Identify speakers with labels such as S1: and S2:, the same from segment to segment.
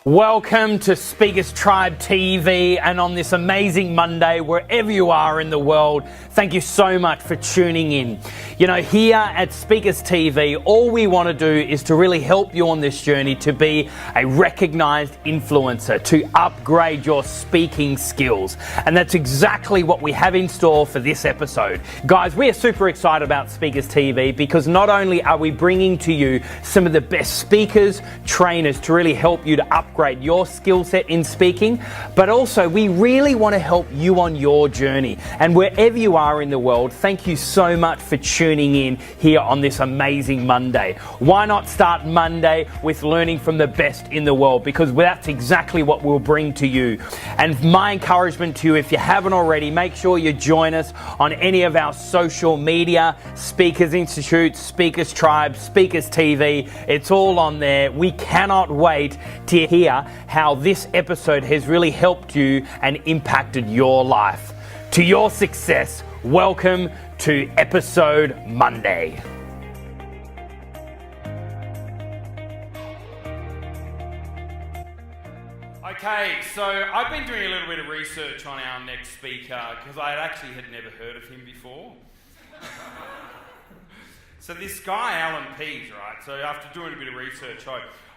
S1: Welcome to Speakers Tribe TV, and on this amazing Monday, wherever you are in the world, thank you so much for tuning in. You know, here at Speakers TV, all we want to do is to really help you on this journey to be a recognized influencer, to upgrade your speaking skills. And that's exactly what we have in store for this episode. Guys, we are super excited about Speakers TV because not only are we bringing to you some of the best speakers, trainers to really help you to upgrade your skill set in speaking, but also we really want to help you on your journey. And wherever you are in the world, thank you so much for tuning in here on this amazing Monday. Why not start Monday with learning from the best in the world? Because that's exactly what we'll bring to you. And my encouragement to you, if you haven't already, make sure you join us on any of our social media, Speakers Institute, Speakers Tribe, Speakers TV. It's all on there. We cannot wait to hear how this episode has really helped you and impacted your life. To your success, welcome to episode Monday. Okay, so I've been doing a little bit of research on our next speaker because I actually had never heard of him before. So this guy, Allan Pease, right? So after doing a bit of research,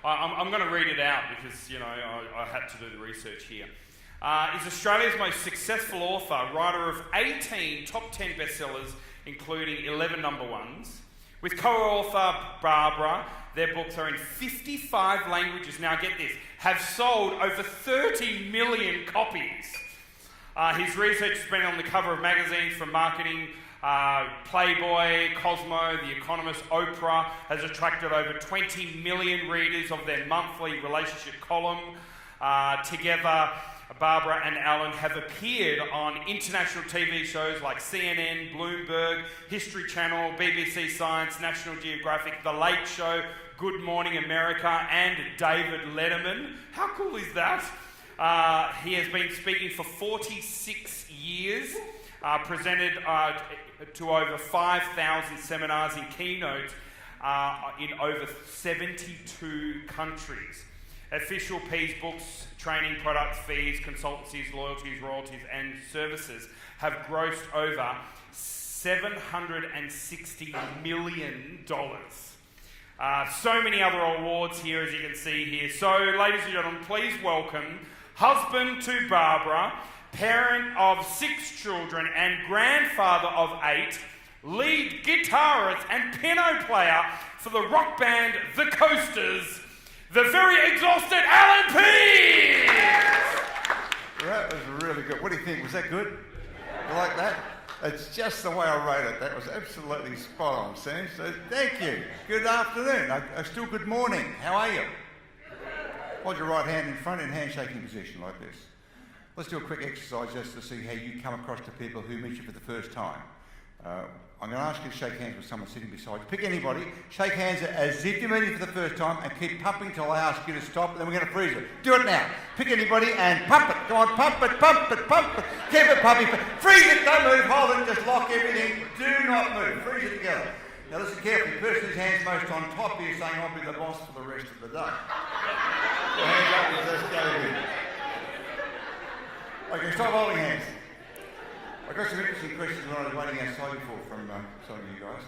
S1: I'm going to read it out because, you know, I had to do the research here. Is Australia's most successful author, writer of 18 top 10 bestsellers, including 11 number ones. With co-author Barbara, their books are in 55 languages. Now get this, have sold over 30 million copies. His research has been on the cover of magazines from Marketing, Playboy, Cosmo, The Economist, Oprah, has attracted over 20 million readers of their monthly relationship column. Together, Barbara and Allan have appeared on international TV shows like CNN, Bloomberg, History Channel, BBC Science, National Geographic, The Late Show, Good Morning America, and David Letterman. How cool is that? He has been speaking for 46 years, presented to over 5,000 seminars and keynotes in over 72 countries. Official Pease books, training, products, fees, consultancies, loyalties, royalties and services have grossed over $760 million. So many other awards here, as you can see here. So, ladies and gentlemen, please welcome husband to Barbara, parent of 6 children and grandfather of 8, lead guitarist and piano player for the rock band The Coasters, the very exhausted Allan Pease!
S2: That was really good. What do you think? Was that good? You like that? It's just the way I wrote it. That was absolutely spot on, Sam. So thank you. Good afternoon. Still good morning. How are you? Hold your right hand in front in handshaking position like this. Let's do a quick exercise just to see how you come across to people who meet you for the first time. I'm going to ask you to shake hands with someone sitting beside you. Pick anybody, shake hands as if you're meeting for the first time and keep pumping till I ask you to stop, and then we're going to freeze it. Do it now. Pick anybody and pump it. Come on, pump it, pump it, pump it. Keep it pumping. Freeze it, don't move, hold it, just lock everything. Do not move. Freeze it together. Now listen carefully. The person whose hand's most on top here saying, I'll be the boss for the rest of the day. So hands up and just go with. Okay, stop holding hands. I got some interesting questions when I was waiting outside before from some of you guys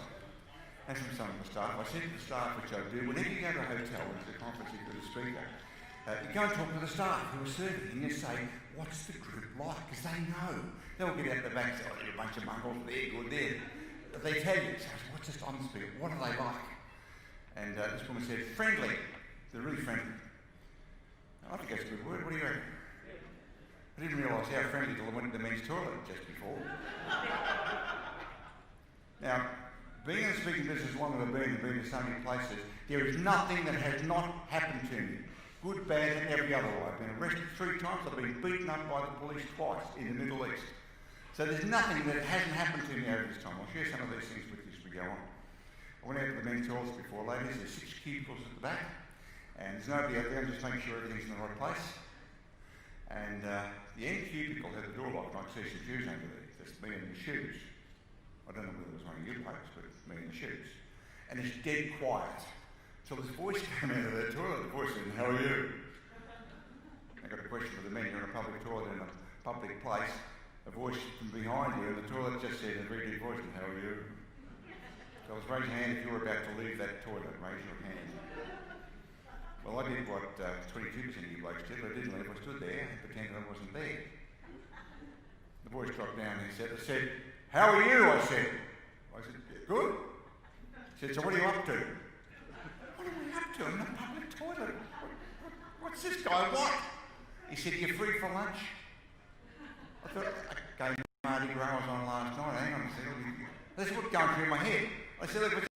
S2: and from some of the staff. I said to the staff, which I do, whenever you go to a hotel or to a conference with a speaker, you go and talk to the staff who are serving and you say, what's the group like? Because they know. They'll get out the back and say, oh, you're a bunch of mongrels, they're good, they're. But they tell you, so what's this on the speaker? What are they like? And this woman said, friendly. They're really friendly. I think that's a good word. What do you reckon? I didn't realise how friendly till I went to the men's toilet just before. Now, being in the speaking business as long as I've been to so many places, there is nothing that has not happened to me. Good, bad, and every other way. I've been arrested 3 times, I've been beaten up by the police twice in the Middle East. So there's nothing that hasn't happened to me over this time. I'll share some of these things with you as we go on. I went out to the men's toilets before, ladies. There's 6 cubicles at the back, and there's nobody out there. I'm just making sure everything's in the right place. And the end cubicle had the door locked, and I could see some shoes under there. That's me and the shoes. I don't know whether it was one of your blokes, but it's me and the shoes. And it's dead quiet. So this voice came out of that toilet. The voice said, how are you? I got a question for the men. You're in a public toilet in a public place. A voice from behind you in the toilet just said in a very deep voice, "How are you?" So I was raise your hand if you were about to leave that toilet. Raise your hand. Well, I did what 22% of you blokes did. I didn't leave. I stood there and pretended I wasn't there. The voice dropped down and he said, "How are you?" I said, "Good." He said, "So what are you up to?" "What am I up to? I'm in a public toilet. What's this guy want?" He said, "You're free for lunch." I thought, "Okay, Mardi Gras was on last night. Hang on a second." This is what's going through my head. I said, "Look, at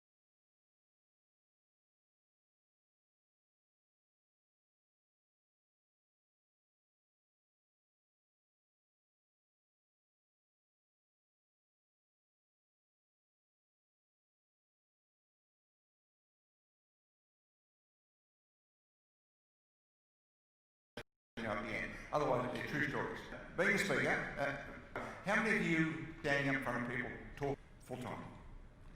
S2: the end. Otherwise, they're true stories." Being a speaker, how many of you standing up in front of people talk full time?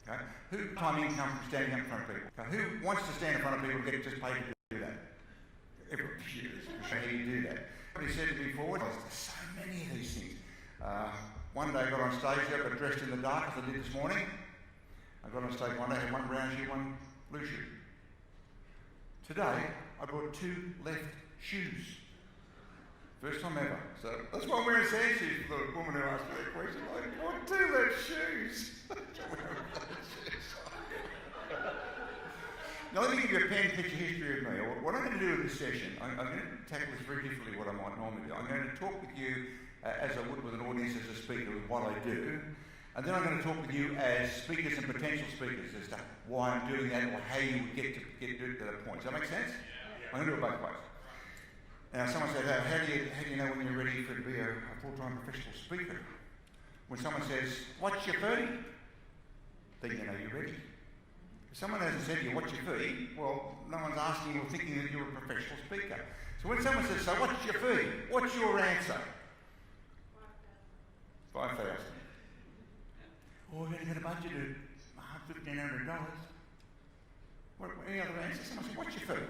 S2: Okay. Who time income from standing up in front of people? Okay. Who wants to stand in front of people and get just paid to do that? Everyone should do that. Somebody said to me before, there's so many of these things. One day I got on stage, I got dressed in the dark as I did this morning. I got on stage one day, I had one brown shoe, one blue shoe. Today, I brought 2 left shoes. First time ever. So that's why I'm wearing sand shoes for the woman who asked me that question. I want 2 left shoes. Now let me give you a pen picture history of me. What I'm going to do in this session, I'm going to tackle this very differently what I might normally do. I'm going to talk with you as I would with an audience as a speaker with what I do. And then I'm going to talk with you as speakers and potential speakers as to why I'm doing that or how you get to that point. Does that make sense? Yeah. I'm going to do it both ways. Now, someone said, how do you know when you're ready to be a full-time professional speaker? When someone says, "What's your fee?" then you know you're ready. If someone hasn't said to you, "What's your fee?" well, no one's asking or thinking that you're a professional speaker. So when someone says, "So what's your fee?" what's your answer? 5,000. Oh, we're going to get a budget of $1,500. Any other answer? Someone said, "What's your fee?"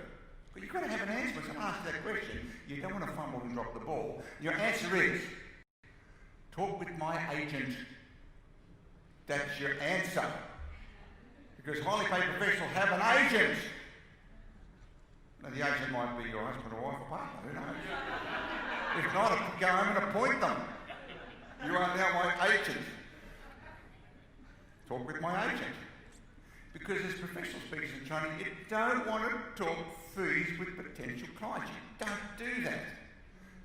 S2: But you've got to have an answer when someone asks that question. You don't want to fumble and drop the ball. Your answer is, "Talk with my agent." That's your answer. Because highly paid professionals have an agent. Now, the agent might be your husband or wife or partner, who knows? If not, go home and appoint them. You are now my agent. Talk with my agent. Because as professional speakers in training, you don't want to talk fees with potential clients. You don't do that.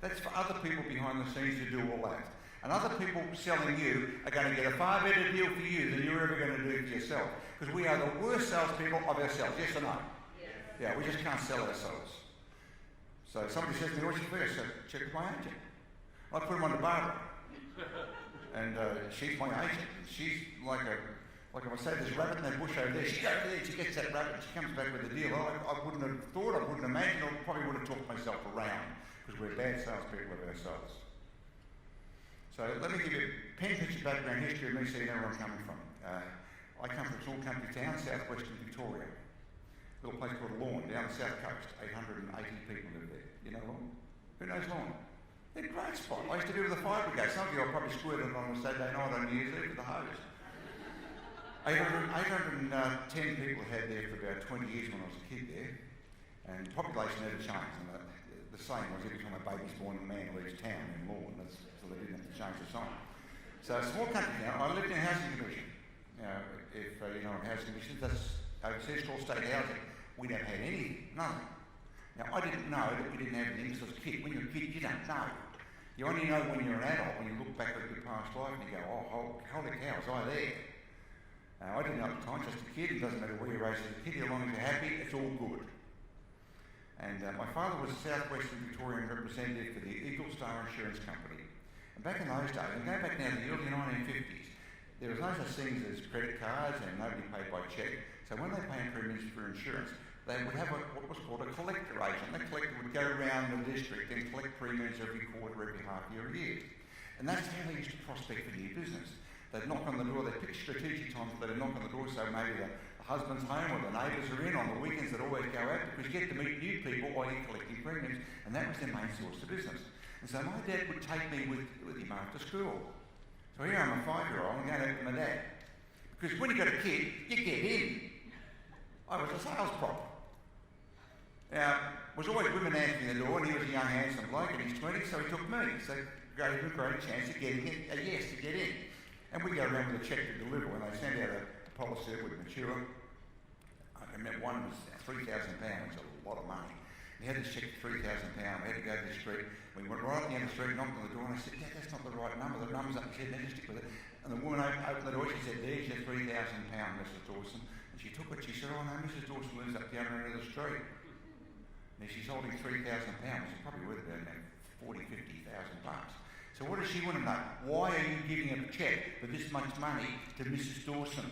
S2: That's for other people behind the scenes to do all that. And other people selling you are going to get a far better deal for you than you're ever going to do for yourself. Because we are the worst salespeople of ourselves. Yes or no? Yes. Yeah, we just can't sell ourselves. So somebody says to me, "What's your fee?" I say, "Check with my agent." I put them on to Barbara. And she's my agent. She's like if I say there's a rabbit in that bush over there, she goes there, she gets that rabbit, she comes back with a deal. I wouldn't have thought, I wouldn't imagine, I probably would have talked myself around because we're bad salespeople of ourselves. So let me give you a pen picture background history of me so you know where I'm coming from. I come from a small country town, southwestern Victoria. A little place called Lawn, down the south coast. 880 people live there. You know Lawn? Who knows Lawn? They're a great spot. I used to do with the fire brigade. Some of you are probably squirting on a Saturday night on New Year's Eve with the hose. 810 people had there for about 20 years when I was a kid there, and population never changed. And the saying was every time a baby's born, a man leaves town in Lawn, so they didn't have to change the sign. So a small country town. I lived in a housing commission. If you know what housing commission, that's overseas called state housing. We never had anything, nothing. Now I didn't know that we didn't have anything because I was a kid. When you're a kid, you don't know. You only know when you're an adult, when you look back at your past life and you go, "Oh, holy cow, was I there?" I didn't know at the time, just a kid. It doesn't matter where you're raised as a kid, as long as you're happy, it's all good. And my father was a southwestern Victorian representative for the Eagle Star Insurance Company. And back in those days, and go back now to the early 1950s, there was no such things as credit cards and nobody paid by cheque. So when they paid premiums for insurance, they would have what was called a collector agent. The collector would go around the district and collect premiums every quarter, every half year, a year. And that's how they used to prospect for new business. they'd knock on the door, they'd pick strategic times that they'd knock on the door, so maybe the husband's home or the neighbours are in. On the weekends they'd always go out because you get to meet new people while you're collecting premiums, and that was their main source of business. And so my dad would take me with him after school. So here I'm a 5-year-old, I'm going out with my dad. Because when you got a kid, you get in. I was a sales prop. Now, it was always women answering the door, and he was a young, handsome bloke in his 20s, so he took me. So gave him a great chance of getting in, a yes to get in. And we go around with a cheque to deliver. When they send out a policy that would mature, I remember one was £3,000, a lot of money. He had this cheque for £3,000. We had to go to the street. We went right at the end of the street, knocked on the door, and I said, Dad, that's not the right number. The number's up. He said, no, just stick with it. And the woman opened the door. She said, there's your £3,000, Mrs. Dawson. And she took it. She said, oh no, Mrs. Dawson lives up the other end of the street. And she's holding £3,000. It's probably worth about $40,000, $50,000. So what does she want to know? Why are you giving a cheque for this much money to Mrs. Dawson?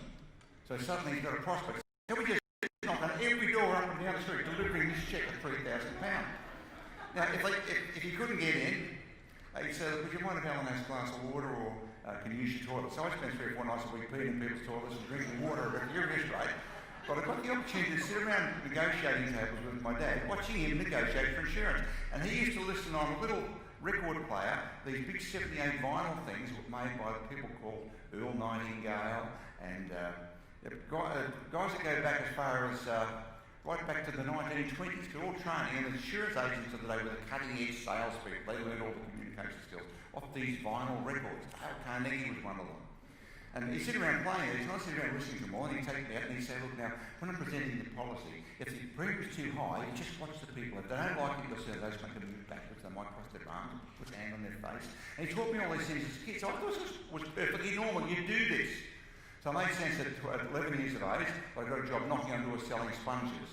S2: So suddenly he's got a prospect. Can we just knock on every door up and down the street delivering this cheque for £3,000? Now, if you couldn't get in, he'd say, would you mind if Alan has a glass of water, or can you use your toilet? So I spent 3 or 4 nights a week peeing in people's toilets and drinking water at the urinary rate. But I got the opportunity to sit around negotiating tables with my dad, watching him negotiate for insurance. And he used to listen on a little record player, these big 78 vinyl things made by people called Earl Nightingale, and guys that go back as far as right back to the 1920s. They're all training, and the insurance agents of the day were the cutting-edge salespeople. They learned all the communication skills off these vinyl records. Dale Carnegie was one of them. And he'd sit around playing it. He's not sitting around listening to them all, and he'd take me out and he'd say, look, now, when I'm presenting the policy, if the premium is too high, you just watch the people. If they don't like it, you'll say those make them move backwards. They might cross their arms, put their hand on their face. And he taught me all these things as a kid. So I thought this was perfectly normal. You do this. So it made sense that at 11 years of age, I got a job knocking on doors selling sponges.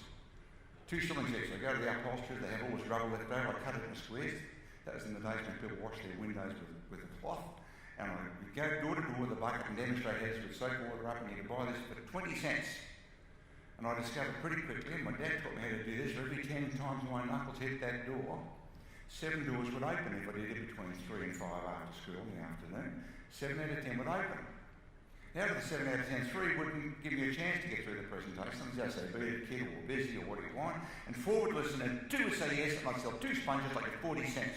S2: 2 shillings each. I go to the upholsterers, they have all this rubber left over. I cut it in squares. That was in the days when people washed their windows with a cloth. And I would go door to door with a bucket and demonstrate how to put soap water up, and you could buy this for 20 cents. And I discovered pretty quickly, and my dad taught me how to do this, every 10 times my knuckles hit that door, 7 doors would open if I did it between 3 and 5 after school in the afternoon. 7 out of 10 would open. Out of the 7 out of 10, 3 wouldn't give me a chance to get through the presentation. I'd say, be it a kid or busy or what do you want. And 4 would listen, and 2 would say yes, and I'd sell 2 sponges like at 40 cents.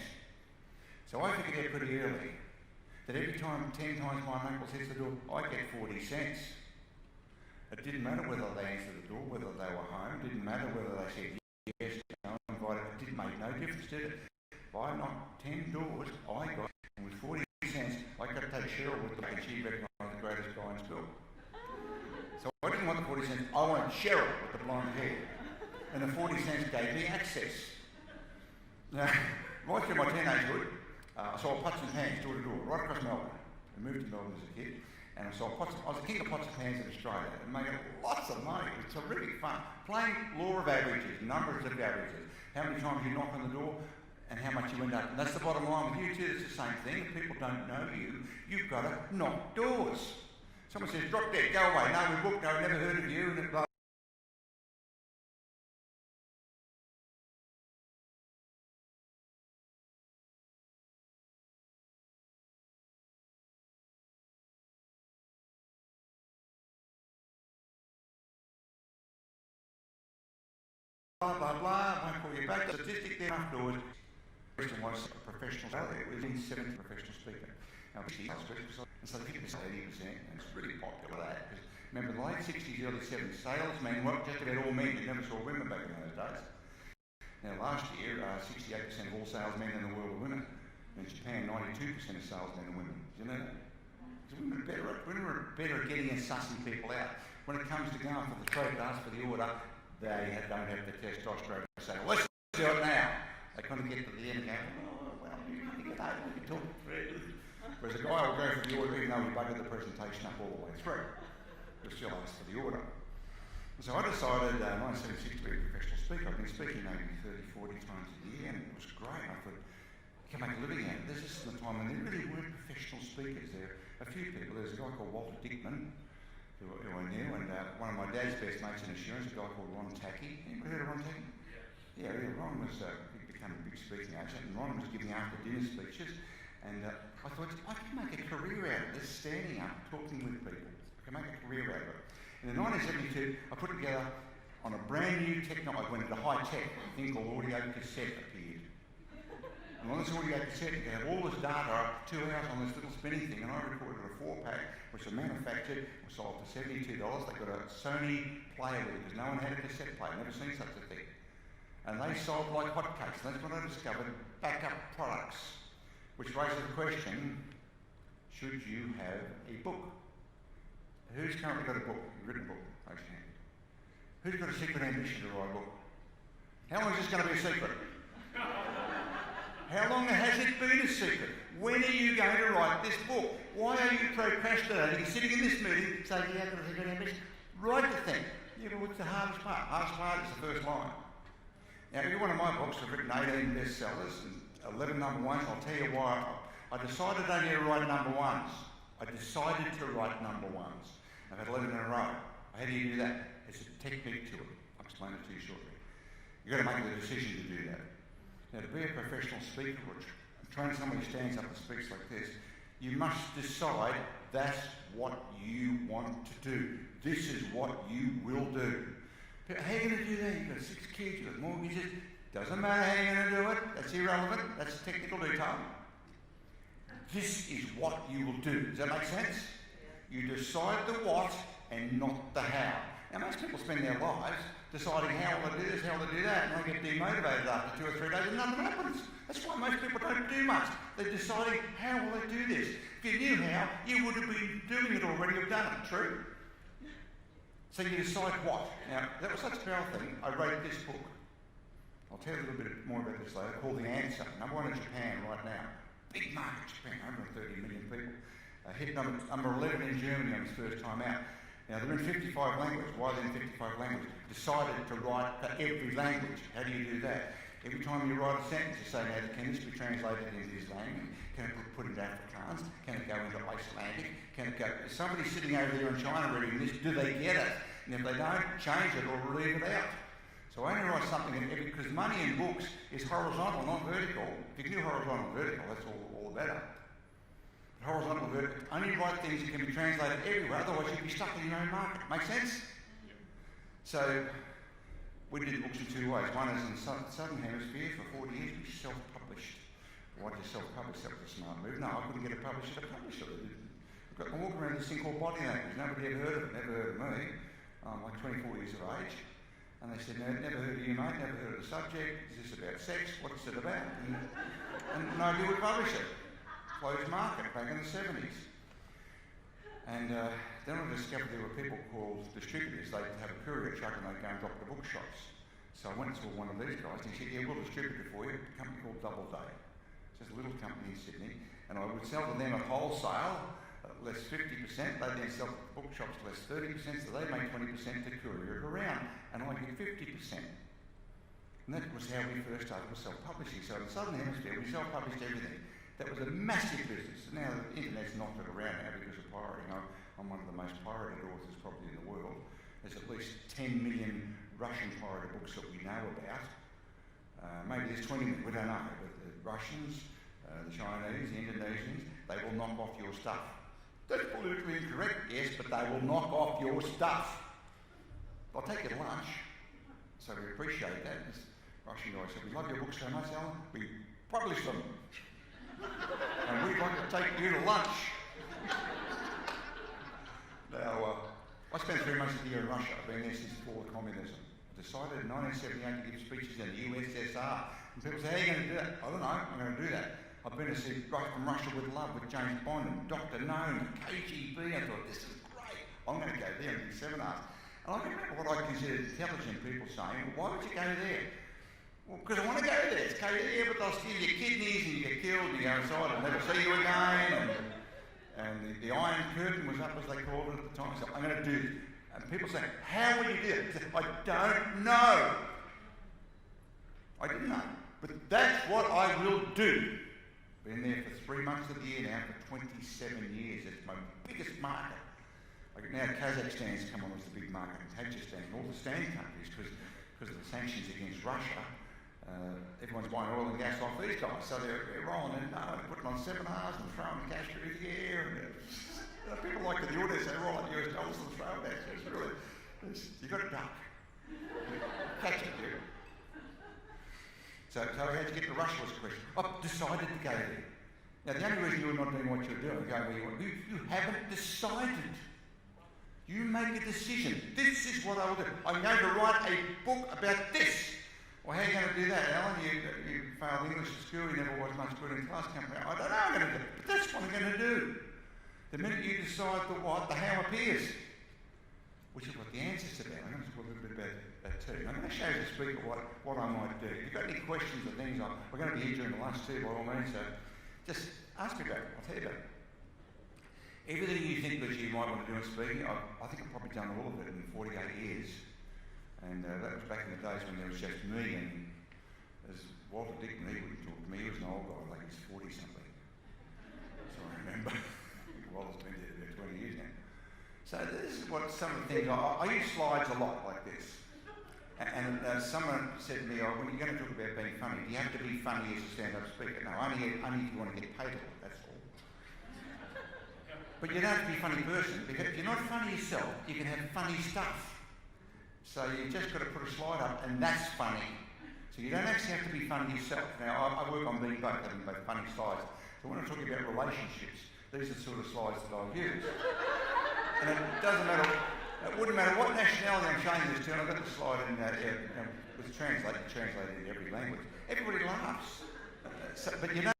S2: So I figured out pretty early that every time, 10 times my knuckles hits the door, I get 40 cents. It didn't matter whether they answered the door, whether they were home, didn't matter whether they said yes, no, invited, it didn't make no difference, did it? If I knocked 10 doors, I got, and with 40 cents, I got to take Cheryl with me, and she recognised the greatest guy in school. So I didn't want the 40 cents, I wanted Cheryl with the blonde hair. And the 40 cents gave me access. Now, right through my teenagehood, I sold pots and pans door to door, right across Melbourne. I moved to Melbourne as a kid, and I was the king of pots and pans in Australia, and making lots of money. It was terrific fun. Playing law of averages, numbers of averages, how many times you knock on the door, and how much you end up. And that's the bottom line with you too. It's the same thing. If people don't know you, you've got to knock doors. Someone says, drop dead, go away. No, we booked, no, never heard of you, and blah. Blah, blah, blah, won't call you back. The statistic there afterwards, the question was a professional salary. It was in 70 professional speaker. Now, and so they give us 80%, and it's really popular that. Because remember, in the late 60s, early 70s, salesmen were just about all men. You never saw women back in those days. Now, last year, 68% of all salesmen in the world were women. In Japan, 92% of salesmen are women. Do you know that? Because women are better at getting and sussing people out. When it comes to going for the trade to ask for the order, they don't have the testosterone to say, well, let's do it now. They kind of get to the end and go, oh, well, you get over, you talk through. Whereas a guy will go for the order even though he buggered the presentation up all the way through. He'll still ask for the order. And so I decided in 1976 to be a professional speaker. I've been speaking maybe 30, 40 times a year, and it was great. I thought, I can make a living out of this. This is the time when there really weren't professional speakers. There are a few people. There's a guy called Walter Dickman, who I knew, and one of my dad's best mates in insurance, a guy called Ron Tackey. Anybody heard of Ron Tackey? Yeah, Ron was become a big speaking agent, and Ron was giving after dinner speeches, and I thought, I can make a career out of this, standing up, talking with people. I can make a career out of it. And in 1972, I put it together on a brand new technology. I went into high-tech, a thing called audio cassette appeared. And on this audio cassette, you can have all this data up 2 hours on this little spinning thing, and I recorded a 4-pack, which was manufactured, was sold for $72. They got a Sony player with it, because no one had a cassette player, never seen such a thing. And they sold like hotcakes, and that's when I discovered backup products, which raises the question, should you have a book? Who's currently got a book, a written book? Raise your hand. Who's got a secret ambition to write a book? How long is this going to be a secret? How long has it been a secret? When are you going to write this book? Why are you procrastinating? You're sitting in this meeting saying, yeah, I've got a secret ambition. Write the thing. Yeah, but what's the hardest part? Hardest part is the first line. Now, every one of my books have written 18 bestsellers and 11 number ones. I'll tell you why. I decided only to write number ones. I decided to write number ones. I've had 11 in a row. How do you do that? It's a technique to it. I'll explain it to you shortly. You've got to make the decision to do that. Now, to be a professional speaker or train somebody who stands up and speaks like this, you must decide that's what you want to do. This is what you will do. But how are you going to do that? You've got 6 kids, you've got mortgages. Doesn't matter how you're going to do it. That's irrelevant. That's a technical detail. This is what you will do. Does that make sense? You decide the what and not the how. Now, most people spend their lives deciding how will they do this, how will they do that, and they get demotivated after 2 or 3 days and nothing happens. That's why most people don't do much. They're deciding how will they do this. If you knew how, you would have been doing it already or done it. True? So you decide what. Now, that was such a powerful thing. I wrote this book. I'll tell you a little bit more about this later, called The Answer. Number 1 in Japan right now. Big market, Japan, 130 million people. Hit number 11 in Germany on his first time out. Now, they're in 55 languages. Why are they in 55 languages? Decided to write for every language. How do you do that? Every time you write a sentence, you say, now, can this be translated into this language? Can it be put into Afrikaans? Can it go into Icelandic? Can it go... Is somebody sitting over there in China reading this, do they get it? And if they don't, change it or leave it out. So I only write something in every... Because money in books is horizontal, not vertical. If you can do horizontal and vertical, that's all the better. Horizontal and vertical. Only write things that can be translated everywhere, otherwise you'd be stuck in your own market. Make sense? Yep. So we did books in 2 ways. One is in the Southern Hemisphere for 40 years, we self-published. Why did you self-publish? That was a smart move. No, I couldn't get a publisher to publish it. I'm walking around this thing called body language. Nobody ever heard of it, never heard of me. I'm like 24 years of age. And they said, no, never heard of you, mate, never heard of the subject. Is this about sex? What's it about? And nobody would publish it. Closed market back in the 70s. And then I discovered there were people called distributors. They'd have a courier truck and they'd go and drop the bookshops. So I went to one of these guys and he said, yeah, we'll distribute it for you. A company called Doubleday. It's just a little company in Sydney. And I would sell to them at wholesale, less 50%. They'd then sell to the bookshops less 30%, so they make 20% to courier it around. And I get 50%. And that was how we first started with self-publishing. So in the Southern Hemisphere, we self-published everything. That was a massive business. Now, the internet's knocked it around now because of pirating. I'm one of the most pirated authors probably in the world. There's at least 10 million Russian pirated books that we know about. Maybe there's 20 million, we don't know. But the Russians, the Chinese, the Indonesians, they will knock off your stuff. That's politically incorrect, yes, but they will knock off your stuff. They'll take you to lunch. So we appreciate that. This Russian guy said, we love your books so much, Allan, we publish them. And we'd like to take you to lunch. Now, I spent 3 months of the year in Russia. I've been there since before communism. I decided in 1978 to give speeches in the USSR. And people say, how are you going to do that? I don't know, I'm going to do that. I've been to see Right from Russia with Love with James Bond and Dr. No and KGB. I thought, this is great. I'm going to go there and do seminars. And I remember what I considered intelligent people saying, well, why would you go there? Well, because I want to go there. It's yeah, but they'll steal your kidneys and you get killed and you go inside and never see you again. And the Iron Curtain was up, as they called it at the time. So I'm going to do this. And people say, how will you do it? I don't know. I didn't know. But that's what I will do. Been there for 3 months of the year now for 27 years. It's my biggest market. Like now Kazakhstan's come on as the big market, and Tajikistan, all the standing countries, because of the sanctions against Russia, everyone's buying oil and gas off these guys, so they're rolling in, putting on seminars and throwing cash through the air. And, people like the audience, they roll up US dollars and throw it at you. It's really, you've got to duck. Catch it, you. So how'd you get the rush was the question. I've decided to go there. Now, the only reason you're not doing what you're doing, going where you want, you haven't decided. You make a decision. This is what I will do. I'm going to write a book about this. Well, how are you going to do that, Alan? You failed English at school, you never was much good in class. I don't know what I'm going to do, but that's what I'm going to do. The minute you decide the what, the how appears, which is what the answer's about. I'm going to talk a little bit about that too. I'm going to show the speaker what I might do. If you've got any questions or things, we're going to be here during the lunch too, by all means, so just ask me about it. I'll tell you about it. Everything you think that you might want to do in speaking, I think I've probably done all of it in 48 years. And that was back in the days when there was just me, and as Walter Dickman, he wouldn't talk to me. He was an old guy, like he's 40-something. So I remember. Walter's been there about 20 years now. So this is what some of the things, I use slides a lot like this. And someone said to me, when you're going to talk about being funny, do you have to be funny as a stand-up speaker? No, only if you want to get paid for it, that's all. But you don't have to be a funny person, because if you're not funny yourself, you can have funny stuff. So you've just got to put a slide up, and that's funny. So you don't actually have to be funny yourself. Now, I work on being both, having both funny slides. So when I'm talking about relationships, these are the sort of slides that I'll use. And it doesn't matter, it wouldn't matter what nationality I'm showing this to, and I've got the slide in with translated in every language. Everybody laughs. But you know,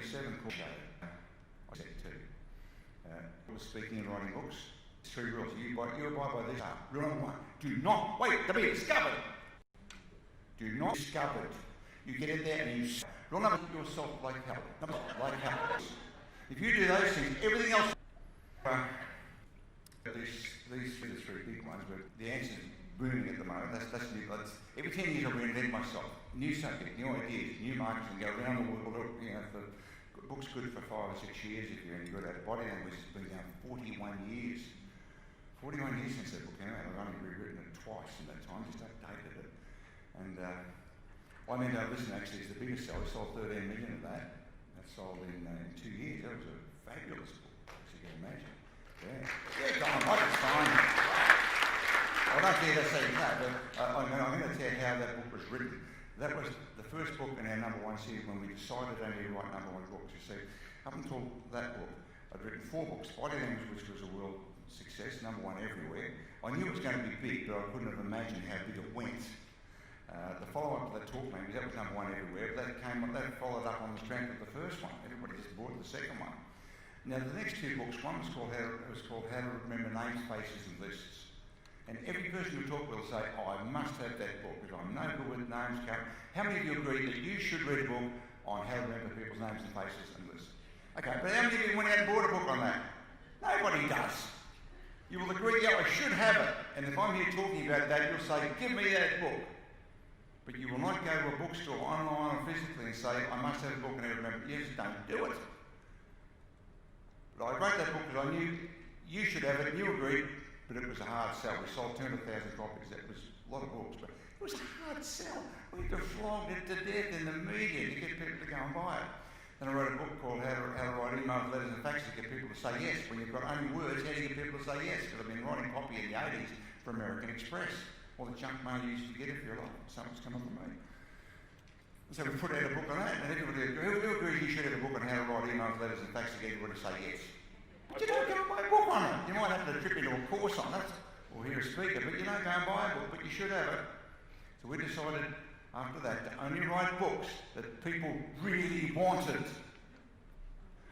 S2: I said two. I was speaking and writing books. There's 3 rules. You abide by these. Rule number 1: do not wait to be discovered. Do not be discovered. You get in there and you rule number 2: yourself like hell. Like hell. If you do those things, everything else. These are the 3 big ones, but the answer's booming at the moment. That's new. Every 10 years I reinvent myself. New subject, new ideas, new markets, and go around the world. The book's good for 5 or 6 years if you're any good at it. Body language has been down 41 years. 41 years since that book came out. I've only rewritten it twice in that time, just updated it. And I mean, listen, actually, it's the biggest seller. We sold 13 million of that. That sold in 2 years. That was a fabulous book, as you can imagine. Yeah, go on, it's fine. I don't care to say that, but I'm going to tell you how that book was written. That was the first book in our #1 series when we decided only to write #1 books. You see, up until that book, I'd written 4 books. Body Language, which was a world success, #1 everywhere. I knew it was going to be big, but I couldn't have imagined how big it went. The follow-up to that Talk Language, that was #1 everywhere, but that followed up on the strength of the first one. Everybody just bought the second one. Now, the next 2 books, one was called How to Remember Names, Faces and Lists. And every person who talks will say, I must have that book because I'm no good with names. How many of you agree that you should read a book on how to remember people's names and faces and lists? Okay, but how many of you went out and bought a book on that? Nobody does. You will agree, yeah, I should have it. And if I'm here talking about that, you'll say, give me that book. But you will not go to a bookstore online or physically and say, I must have a book and I remember it. You just don't do it. But I wrote that book because I knew you should have it, and you agreed. But it was a hard sell. We sold 200,000 copies. That was a lot of books, but it was a hard sell. We flogged it to death in the media to get people to go and buy it. Then I wrote a book called How to Write Emails, Letters and Faxes to get people to say yes. When you've got only words, how do you get people to say yes? Because I've been writing copy in the 80s for American Express. All the junk mail you used to get if you're like, something's coming from me. So we put out a book on that, and everybody agreed, who agrees you should have a book on how to write emails, letters and faxes to get everybody to say yes? But you don't go and buy a book on it. You might have to trip into a course on it, or hear a speaker, but you don't go and buy a book, but you should have it. So we decided after that to only write books that people really wanted.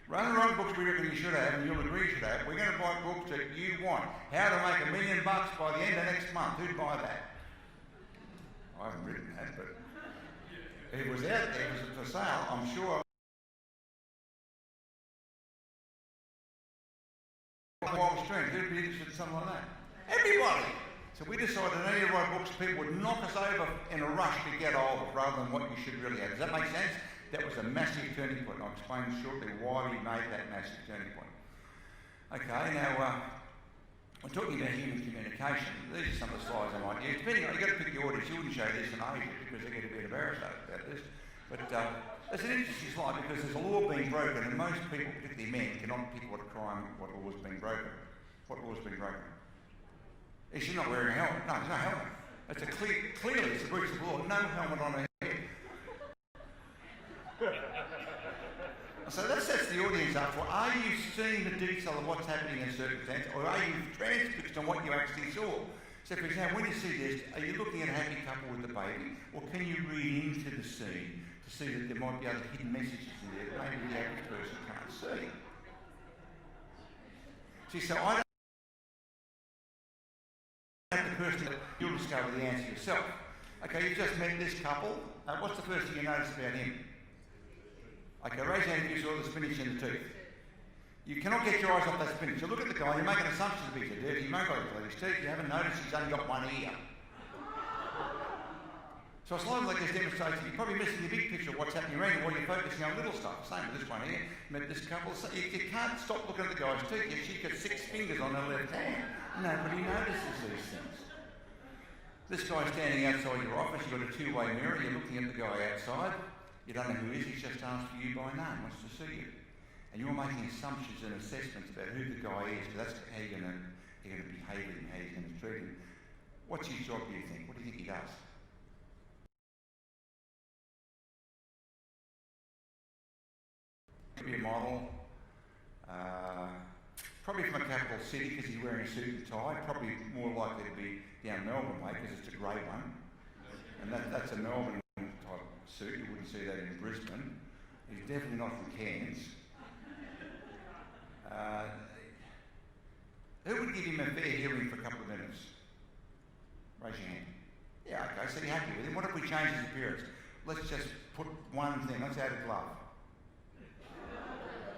S2: Rather than write books we reckon you should have, and you'll agree you should have, we're going to write books that you want. How to make $1 million by the end of next month. Who'd buy that? I haven't written that, but if it was out there, it was for sale, I'm sure. Wild strength, who'd be interested in something like that? Everybody! So we decided to only write books people would knock us over in a rush to get hold of rather than what you should really have. Does that make sense? That was a massive turning point. I'll explain shortly why we made that massive turning point. Okay, now we're talking about human communication. These are some of the slides I might use. Depending on, you've got to pick your audience. You wouldn't show this in Asia because they get a bit embarrassed about this. But it's an interesting slide because there's a law being broken and most people, particularly men, cannot pick what law's being broken. What law's being broken? Is she not wearing a helmet? No, there's no helmet. It's clearly it's a breach of law. No helmet on her head. So that sets the audience up for, are you seeing the detail of what's happening in a circumstance, or are you transfixed on what you actually saw? So for example, when you see this, are you looking at a happy couple with the baby, or can you read into the scene to see that there might be other hidden messages in there that maybe the average person can't see? See, so I don't have the person that you'll discover the answer yourself. Okay, you've just met this couple. What's the first thing you notice about him? Okay, raise your hand if you saw the spinach in the tooth. You cannot get your eyes off that spinach. You look at the guy, you make an assumption that he's dirty, you won't go to his teeth, you haven't noticed he's only got one ear. So a slide like this demonstrates that you're probably missing the big picture of what's happening around you while you're focusing on little stuff. Same with this one here, met this couple. So you can't stop looking at the guy's teeth, yet she's got 6 fingers on her left hand. Nobody notices these things. This guy's standing outside your office, you've got a two-way mirror, you're looking at the guy outside. You don't know who he is, he's just asked for you by name, wants to see you. And you're making assumptions and assessments about who the guy is, because that's how you're going to behave with him, how you're going to treat him. What's his job, do you think? What do you think he does? Could be a model, probably from a capital city because he's wearing a suit and tie, probably more likely to be down Melbourne way because it's a grey one. And that's a Melbourne type suit, you wouldn't see that in Brisbane. He's definitely not from Cairns. Who would give him a fair hearing for a couple of minutes? Raise your hand. Yeah, okay, so you're happy with him. What if we change his appearance? Let's just put one thing, let's add a glove.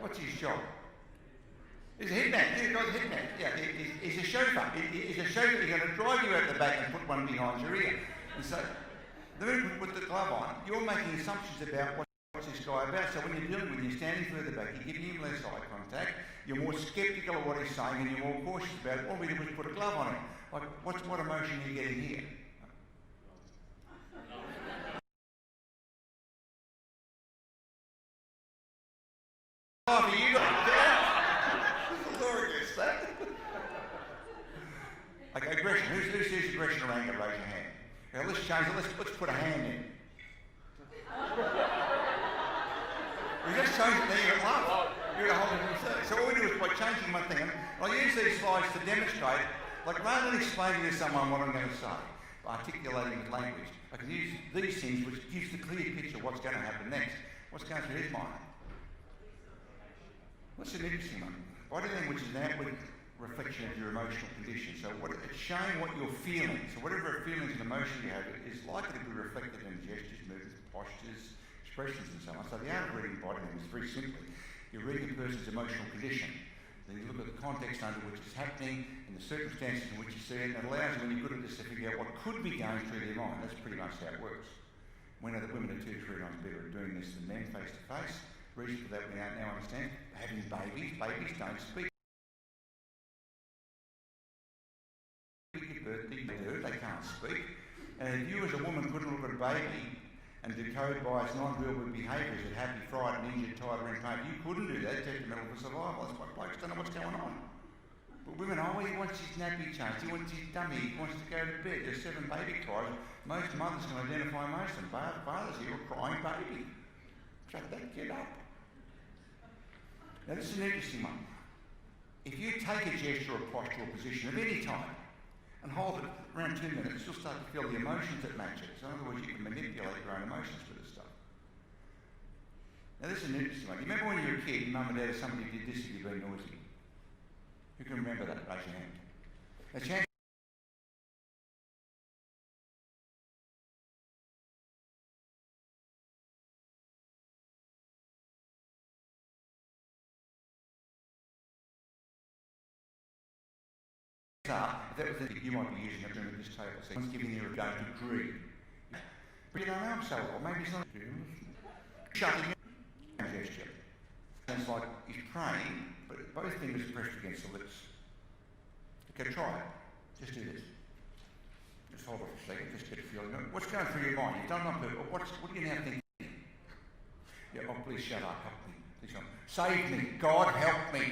S2: What's his job? He's a hitman. He's a hitman. Yeah, he's a chauffeur. He's a chauffeur. He's going to drive you out the back and put one behind your ear. And so, the minute we put the glove on, you're making assumptions about what's this guy about. So when you're dealing with him, you're standing further back, you're giving him less eye contact, you're more sceptical of what he's saying, and you're more cautious about it. All we did was put a glove on him. Like, what emotion are you getting here? Oh, for you guys. Glorious, that. Okay, aggression. Who sees aggression around here? Raise your hand. Now let's change it. Let's put a hand in. We just changed it there, you're at love. You're at a whole different thing. So all we do is by changing one thing, and I'll use these slides to demonstrate, like rather than explaining to someone what I'm going to say, articulating with language, I can use these things which gives the clear picture of what's going to happen next. What's going through his mind? What's an interesting one? Body language is an outward reflection of your emotional condition. So it's showing what you're feeling. So whatever feelings and emotions you have is likely to be reflected in gestures, movements, postures, expressions and so on. So the art of reading body language is very simply, you're reading a person's emotional condition. Then you look at the context under which it's happening and the circumstances in which you see it, and it allows you, when you're good at this, to figure out what could be going through their mind. That's pretty much how it works. We know that women are 2 to 3 times better at doing this than men face to face. The reason for that we now understand, having babies don't speak. They can't speak. And if you as a woman couldn't look at a baby and decode by its non-verbal behaviours at happy, frightened, injured, tired, or in pain, you couldn't do that. It's detrimental for survival. That's why blokes don't know what's going on. But women, he wants his nappy changed, he wants his dummy, he wants to go to bed. There's 7 baby cries. Most mothers can identify most of them. Fathers here are crying baby. Shut that kid up. Now this is an interesting one. If you take a gesture or posture or position of any type, and hold it around 2 minutes, you'll start to feel the emotions that match it. So in other words, you can manipulate your own emotions with this stuff. Now this is an interesting one. You remember when you were a kid, your mum and dad or somebody did this if you've been noisy? Who can remember that? Raise your hand. A chance if that was the thing, you might be using it during this table. So someone's giving you a go to agree. But you don't know him so well. Maybe it's not shutting in gesture. Sounds like he's praying, but both fingers are pressed against the lips. Okay, try it. Just do this. Just hold off a second, just get a feeling. What's going through your mind? You've done it on purpose. What are you now thinking? Yeah, oh, please shut up. Help me. Please help me. Save me. God, help me.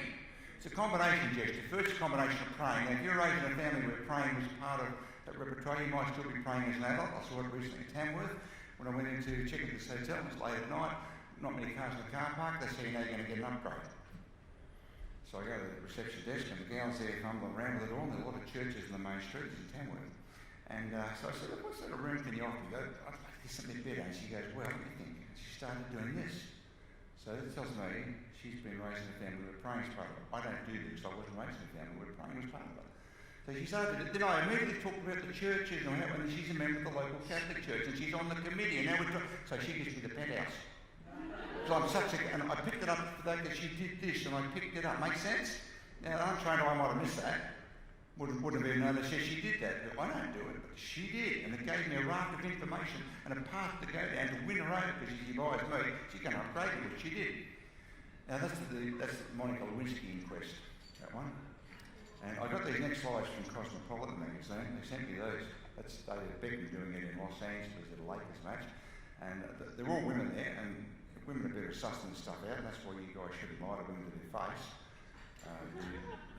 S2: It's a combination gesture. First, a combination of praying. Now, if you're raised in a family where praying was part of that repertoire, you might still be praying as an adult. I saw it recently at Tamworth when I went in to check into this hotel. It was late at night, not many cars in the car park. They say, you know, you're going to get an upgrade. So I go to the reception desk and the gal's there fumbling around with it all. And there are a lot of churches in the main streets in Tamworth. And so I said, look, what sort of room can you offer? You go, I'd like to get something better. And she goes, well, what do you think? And she started doing this. So that tells me she's been raised in a family where praying is part of it. I don't do this. I wasn't raised in a family where praying was part of it. So she started it. Then I immediately talked about the churches and how, and she's a member of the local Catholic church and she's on the committee. And now so she gives me the penthouse. So I'm such a, and I picked it up today that she did this and I picked it up. Make sense? Now, untrained, I might have missed that. Wouldn't have been known that she did that. I don't do it, but she did. And it gave me a raft of information and a path to go down to win her over because she buys me. She's going to upgrade me, which she did. Now, that's the Monica Lewinsky inquest, that one. And I got these next slides from Cosmopolitan magazine. They sent me those. That's David Beckham doing it in Los Angeles at a Lakers match. And they're all women there, and women are better at sussing stuff out, and that's why you guys should admire women to their face.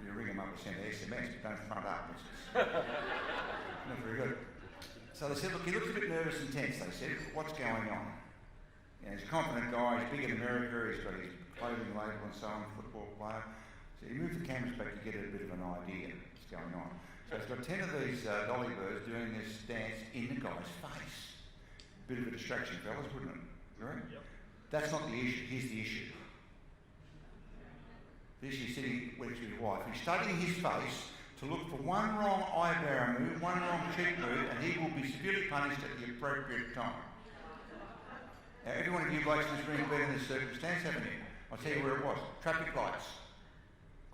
S2: You ring them up and send an SMS, but don't front up. It's not very good. So they said, look, he looks a bit nervous and tense, they said. What's going on? You know, he's a confident guy, he's big in America, he's got his clothing label and so on, football player. So you move the cameras back to get a bit of an idea of what's going on. So he's got 10 of these dolly birds doing this dance in the guy's face. Bit of a distraction, fellas, wouldn't it? Right? Yep. That's not the issue. Here's the issue. The issue is sitting with his wife. He's studying his face to look for one wrong eyebrow move, one wrong cheek move, and he will be severely punished at the appropriate time. Now, every one of you blokes in this room has been in this circumstance, haven't you? I'll tell you where it was. Traffic lights.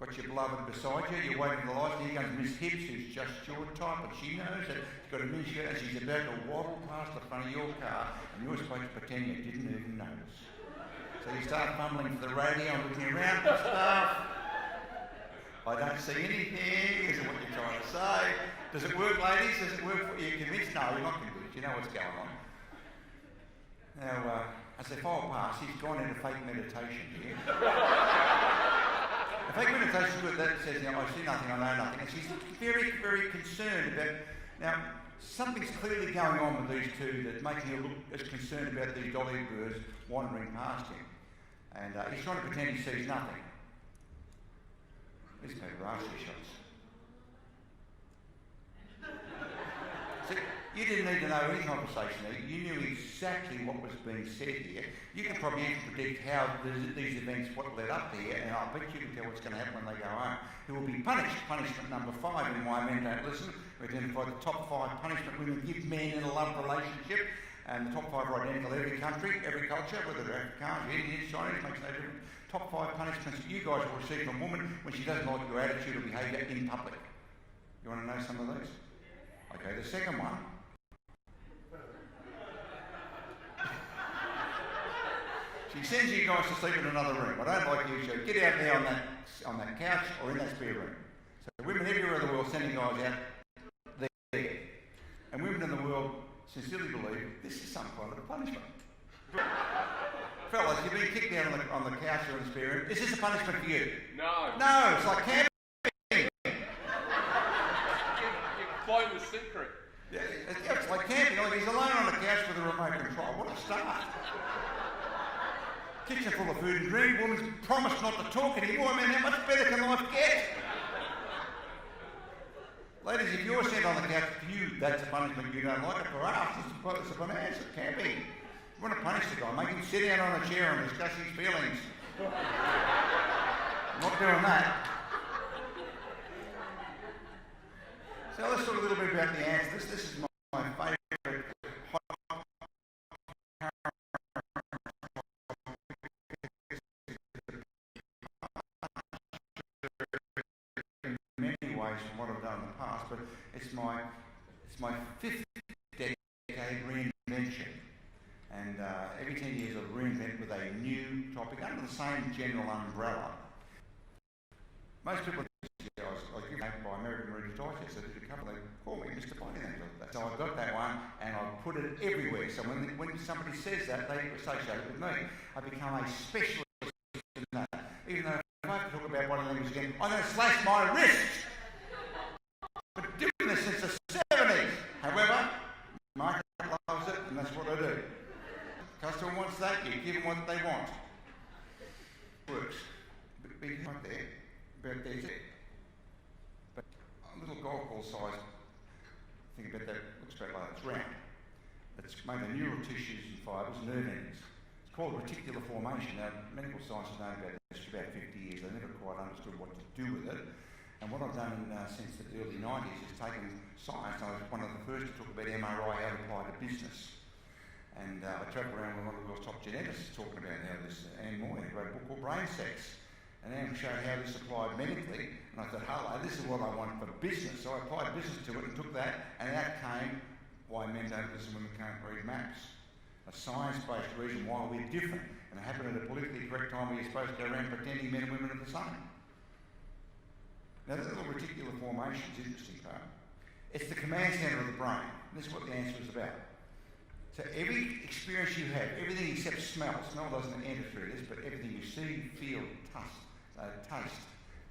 S2: Got your beloved beside you, you're waiting for the lights, and here comes Miss Hibbs, who's just your type, and she knows that she's got a miniskirt and she's about to waddle past the front of your car, and you're supposed to pretend you didn't even notice. So you start fumbling for the radio and looking around for stuff. I don't see anything, is it what you're trying to say? Does it work, ladies? Does it work for you? Convinced? No, you're not convinced, you know what's going on. Now, as they file past, he's gone into fake meditation here. Fake meditation is good. That says, you know, I see nothing, I know nothing. And she's very, very concerned about. Now, something's clearly going on with these two that's making her look as concerned about these dolly birds wandering past him. And he's trying to pretend he sees nothing. These people are shots. See, you didn't need to know any conversation there. You knew exactly what was being said here. You can probably even predict how these events, what led up to here, and I bet you can tell what's going to happen when they go home. He will be punished. Punishment number 5 in Why Men Don't Listen. We identify the top 5 punishment women give men in a love relationship, and the top 5 are identical in every country, every culture, whether they're Afrikaans, Indians, Chinese, makes no difference. Top 5 punishments that you guys will receive from a woman when she doesn't like your attitude or behaviour in public. You want to know some of these? Okay, the second one. She sends you guys to sleep in another room. I don't like you, so get out there on that couch or in that spare room. So women everywhere in the world sending guys out there. And women in the world sincerely believe this is some kind of a punishment. Fellas, you've been kicked down on the couch or in the spare room. Is this a punishment for you?
S3: No.
S2: No, it's like camping.
S3: You blow the secret.
S2: Yeah, it's like camping. Like he's alone on the couch with a remote control. What a start. Kitchen full of food and drink. Woman's promised not to talk anymore. I mean, how much better can life get? Ladies, if you're sitting on the couch, that's a punishment you don't like it. For us, it's a bonanza. It can be. You want to punish the guy, make him sit down on a chair and discuss his feelings. Not doing that. So let's talk a little bit about the ants. This is my favourite hot in many ways from what I've done in the past, but it's my fifth decade reinvention. And every 10 years I reinvent with a new topic under the same general umbrella. Most people I was given by American Reader's Digest. They did a couple, they call me Mr. Bodyland. So I got that one and I put it everywhere. So when somebody says that, they associate it with me. I become a specialist in that. Even though if I have to talk about body language again, I'm going to slash my wrists. I've been doing this since the 70s. However, the market loves it and that's what I do. Customer wants that, you give them what they want. Works. Big right there, about there's it. But a little golf ball size, think about that, looks about like it's round. It's made of neural tissues and fibres, nerve endings. It's called reticular formation. Now, medical science has known about this for about 50 years. They never quite understood what to do with it. And what I've done since the early 90s is taken science. I was one of the first to talk about MRI, how to apply to business. And I travelled around with one of the world's top geneticists talking about how this, Anne Moore, wrote a book called Brain Sex. And Anne showed how this applied medically. And I thought, hello, this is what I want for business. So I applied business to it and took that, and out came why men don't listen when we can't read maps. A science-based reason why we're different. And it happened at a politically correct time where you're supposed to go around pretending men and women are the same. Now, the little reticular formation is interesting, though. It's the command centre of the brain. This is what the answer is about. So every experience you have, everything except smell doesn't enter through this, but everything you see, feel, taste,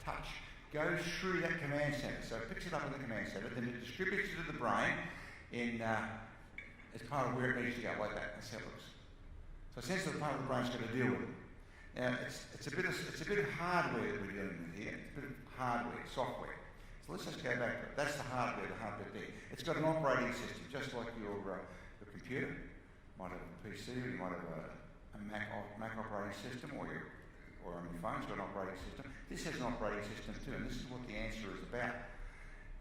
S2: touch, goes through that command centre. So it picks it up in the command centre, then it distributes it to the brain as part of where it needs to go, like that. That's how it looks. So a sensitive part of the brain's got to deal with it. Now, it's a bit of hardware that we're dealing with here. It's a bit of hardware, software. So let's just go back to it. That's the hardware there. It's got an operating system, just like your computer. You might have a PC, or you might have a Mac operating system, or on your phone it's got an operating system. This has an operating system too, and this is what the answer is about.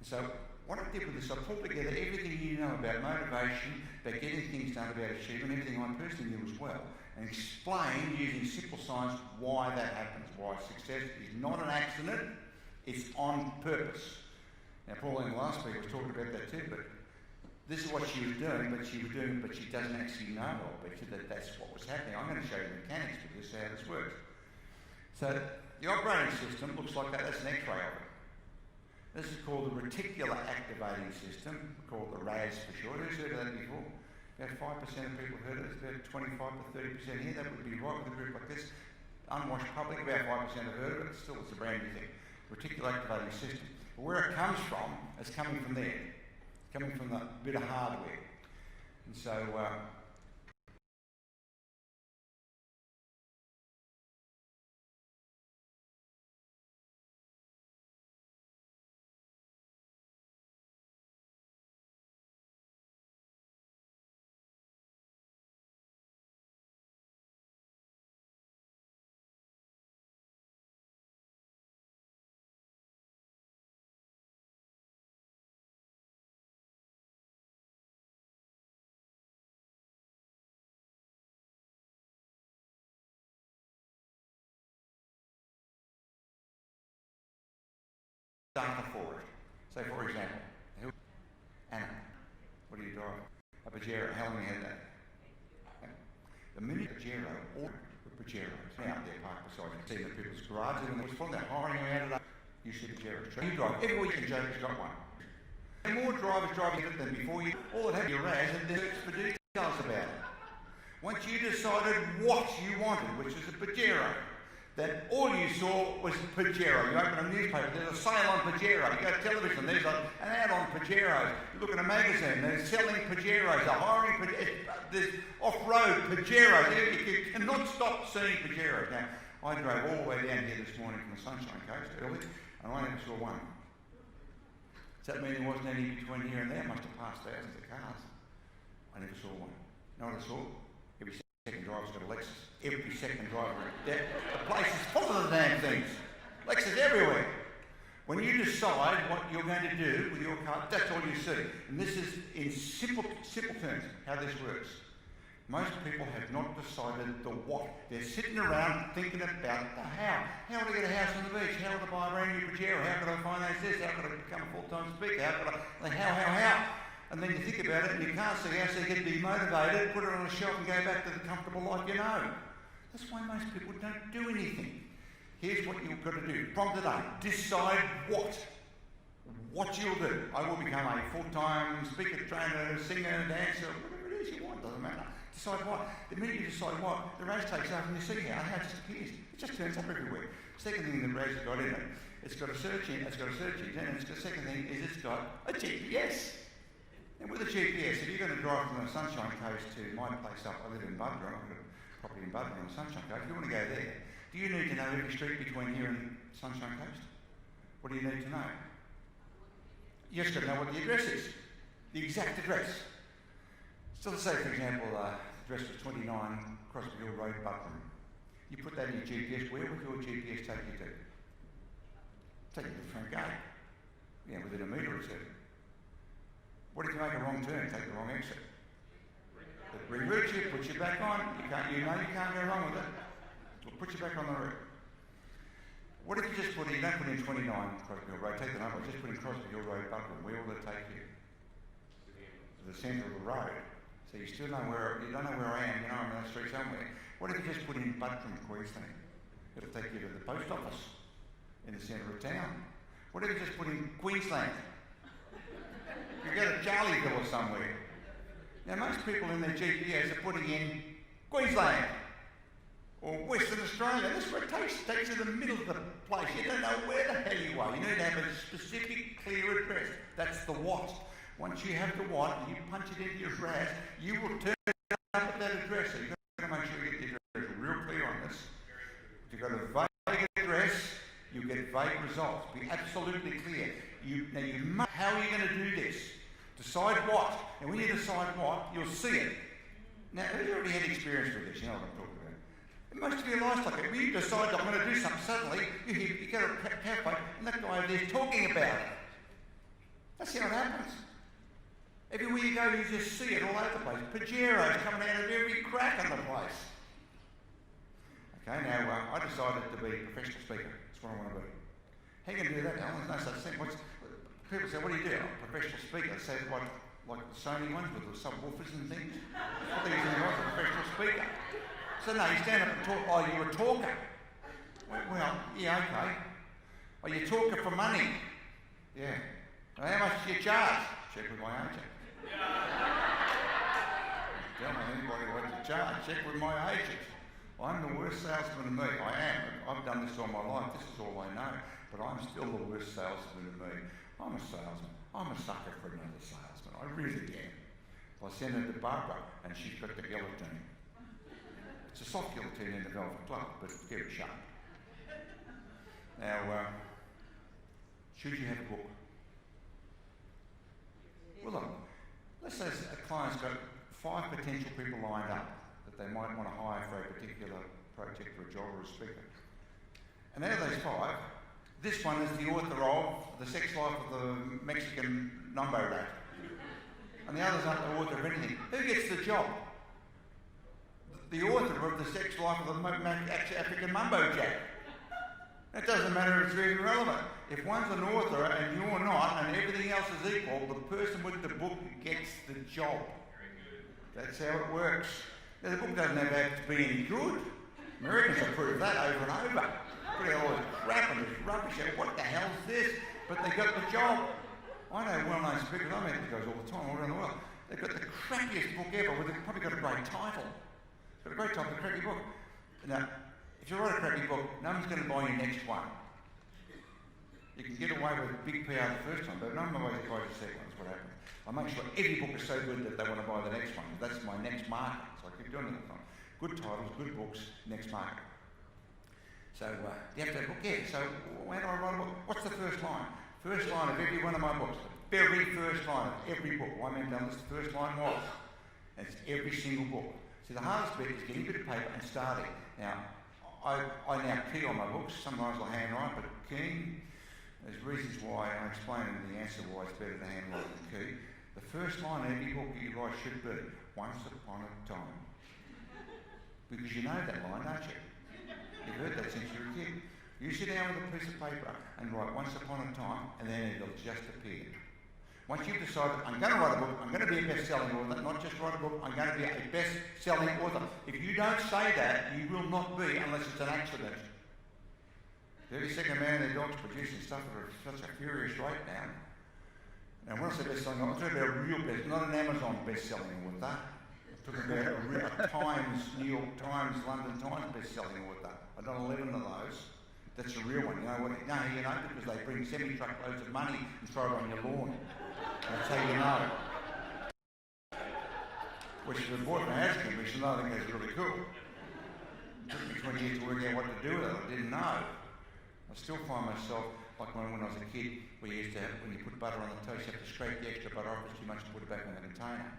S2: And so what I did with this, I pulled together everything you know about motivation, about getting things done, about achievement, everything I personally knew as well, and explain using simple science why that happens, why success is not an accident, it's on purpose. Now Pauline last week was talking about that too, but this is what she was doing, but she doesn't actually know, I bet you, that that's what was happening. I'm going to show you the mechanics of this, how this works. So the operating system looks like that. That's an X-ray of it. This is called the reticular activating system, called the RAS for short. Who's heard of that before? About 5% of people have heard of it. It's about 25 to 30% here. That would be right with a group like this. Unwashed public, about 5% have heard of it. Still, it's a brand new thing. Reticular activating system. But where it comes from, it's coming from there. Coming from the bit of hardware. And so data for it. So for example, Anna, what do you drive? A Pajero. How long have you had that? The minute Pajero or Pajeros out there parked beside you, see the people's garages, and it was from that hiring you out of you see Pajeros. You drive. Every week in Joker's got one. And more drivers driving it than before you. All that have your RAS and search for details about it. Once you decided what you wanted, which is a Pajero, that all you saw was Pajero. You open a newspaper, there's a sale on Pajero. You go to television, there's an ad on Pajeros. You look at a magazine, they're selling Pajeros, they're hiring Pajeros, there's off-road Pajeros. You cannot stop seeing Pajeros. Now, I drove all the way down here this morning from the Sunshine Coast early, and I never saw one. Does that mean there wasn't any between here and there? Must have passed thousands of cars. I never saw one. You know what I saw? Every second driver's got a Lexus. Every second driver. The place is full of the damn things. Lexus everywhere. When you decide what you're going to do with your car, that's all you see. And this is, in simple terms, how this works. Most people have not decided the what. They're sitting around thinking about the how. How would I get a house on the beach? How would I buy a brand new Pajero? How could I finance this? How could I become a full-time speaker? How could I... How? And then you think about it and you can't see how, so you get demotivated, put it on a shelf and go back to the comfortable life you know. That's why most people don't do anything. Here's what you've got to do. From today, decide what you'll do. I will become a full-time speaker, trainer, singer, dancer, whatever it is you want, doesn't matter. Decide what. The minute you decide what, the race takes off and you see how it just appears. It just turns up everywhere. Second thing the race has got in it, it's got a search engine, and the second thing is it's got a GPS. And with a GPS, if you're going to drive from the Sunshine Coast to my place up, I live in Buderim, I've got a property in Buderim on the Sunshine Coast, if you want to go there, do you need to know every street between here and Sunshine Coast? What do you need to know? You just got to know what the address is, the exact address. So let's say, for example, the address was 29 Crosby Hill Road, Buderim. You put that in your GPS, where would your GPS take you to? Take you to the front gate, within a metre or two. What if you make a wrong turn, take the wrong exit? It reroutes you, puts you back on. You can't go wrong with it. It will put you back on the route. What if you just put in, don't put in 29 Crosby Hill Road, take the number, just put in Crosby Hill Road, Buderim. Where will it take you? To the centre of the road. So you still know you don't know where I am, I'm on that street somewhere. What if you just put in Buderim, Queensland? It'll take you to the post office in the centre of town. What if you just put in Queensland? You go to Charlieville or somewhere. Now most people in their GPS are putting in Queensland or Western Australia. That's where it takes you to the middle of the place. You don't know where the hell you are. You need to have a specific, clear address. That's the what. Once you have the what and you punch it into your RAS, you will turn up at that address. So you've got to make sure you get the address real clear on this. If you've got a vague address, you get vague results. Be absolutely clear. How are you going to do this? Decide what. And when you decide what, you'll see it. Now, who's already had experience with this? You know what I'm talking about. And most of your life's like it. When you decide I'm going to do something, suddenly you go to a cafe and that guy there's talking about it. That's how it happens. Everywhere you go, you just see it all over the place. Pajeros coming out of every crack in the place. Okay, now I decided to be a professional speaker. That's what I want to be. How are you going to do that, Alan? There's no such thing. People say, what do you do? I'm a professional speaker. They say, like the Sony ones with the subwoofers and things. I think he's a professional speaker. So no, you stand up and talk. Oh, you're a talker. Well, yeah, okay. Oh, you're a talker for money. Yeah. Well, how much do you charge? Check with my agent. Tell me anybody what to charge. Check with my agent. I'm the worst salesman of me. I am. I've done this all my life. This is all I know. But I'm still the worst salesman of me. I'm a salesman. I'm a sucker for another salesman. I really am. If I send her to Barbara and she's got the guillotine. It's a soft guillotine in the velvet glove, but it's very sharp. Now, should you have a book? Well, look, let's say a client's got 5 potential people lined up that they might want to hire for a particular project or a job or a speaker. And out of those 5, this one is the author of The Sex Life of the Mexican Numbo Rat. And the others aren't the author of anything. Who gets the job? The author of The Sex Life of the African Mumbo Jack. It doesn't matter if it's even relevant. If one's an author and you're not, and everything else is equal, the person with the book gets the job. That's how it works. Now, the book doesn't have to be any good. Americans have proved that over and over. Putting all this crap and this rubbish out. What the hell's this? But they got the job. I know well-known speakers, I meet these guys all the time, all around the world. They've got the crappiest book ever, they've probably got a great title. Got a great title, a crappy book. Now, if you write a crappy book, no one's going to buy your next one. You can get away with big PR the first time, but no one always buys the second one. That's what happens. I make sure every book is so good that they want to buy the next one. That's my next market. So I keep doing it all the time. Good titles, good books, next market. So you have to have a book. Yeah, so when do I write a book? What's the first line? First line of every one of my books. The Very first line of every book. Why am I telling this? The first line was. And it's every single book. So the hardest bit is getting a bit of paper and starting. Now, I now key on my books. Sometimes I'll handwrite, but keying, there's reasons why. I explain in the answer why it's better to handwrite than key. The first line of every book that you write should be, once upon a time. Because you know that line, don't you? You've heard that since you were a kid. You sit down with a piece of paper and write once upon a time, and then it'll just appear. Once you've decided, I'm going to write a book, I'm going to be a best-selling author, not just write a book, I'm going to be a best-selling author. If you don't say that, you will not be unless it's an accident. Every second man in their dog's producing stuff at such a furious rate now. Now, when I say best-selling author, I'm talking about a real best, not an Amazon best-selling author. I'm talking about a real Times, New York Times, London Times best-selling author. I've done 11 of those. That's a real one. You know what? No, you know, because they bring semi-truckloads of money and throw it on your lawn. That's how you know. Which is important for Housing Commission, I think that's really cool. It took me 20 years to work out what to do with it. I didn't know. I still find myself, like when I was a kid, we used to have, when you put butter on the toast, you have to scrape the extra butter off, it's too much to put it back in the container.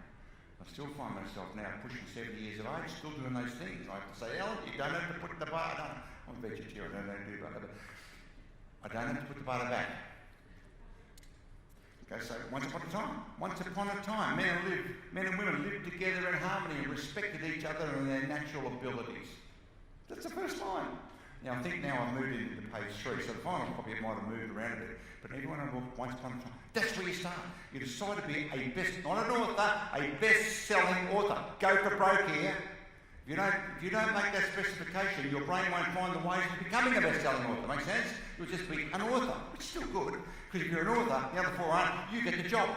S2: I still find myself now, pushing 70 years of age, still doing those things. I have to say, Alan, you don't have to put the butter, I'm a vegetarian, I don't do butter, but I don't have to put the butter back. Okay, so once upon a time, men and women lived together in harmony and respected each other and their natural abilities. That's the first line. Now, I think now I've moved into page 3, so the final copy it might have moved around a bit. But everyone in the book, once upon a time, that's where you start. You decide to be a not an author, a best-selling author. Go for broke here. If you don't make that specification, your brain won't find the ways of becoming a best-selling author. Make sense? You'll just be an author, which is still good, because if you're an author, the other 4 aren't, you get the job.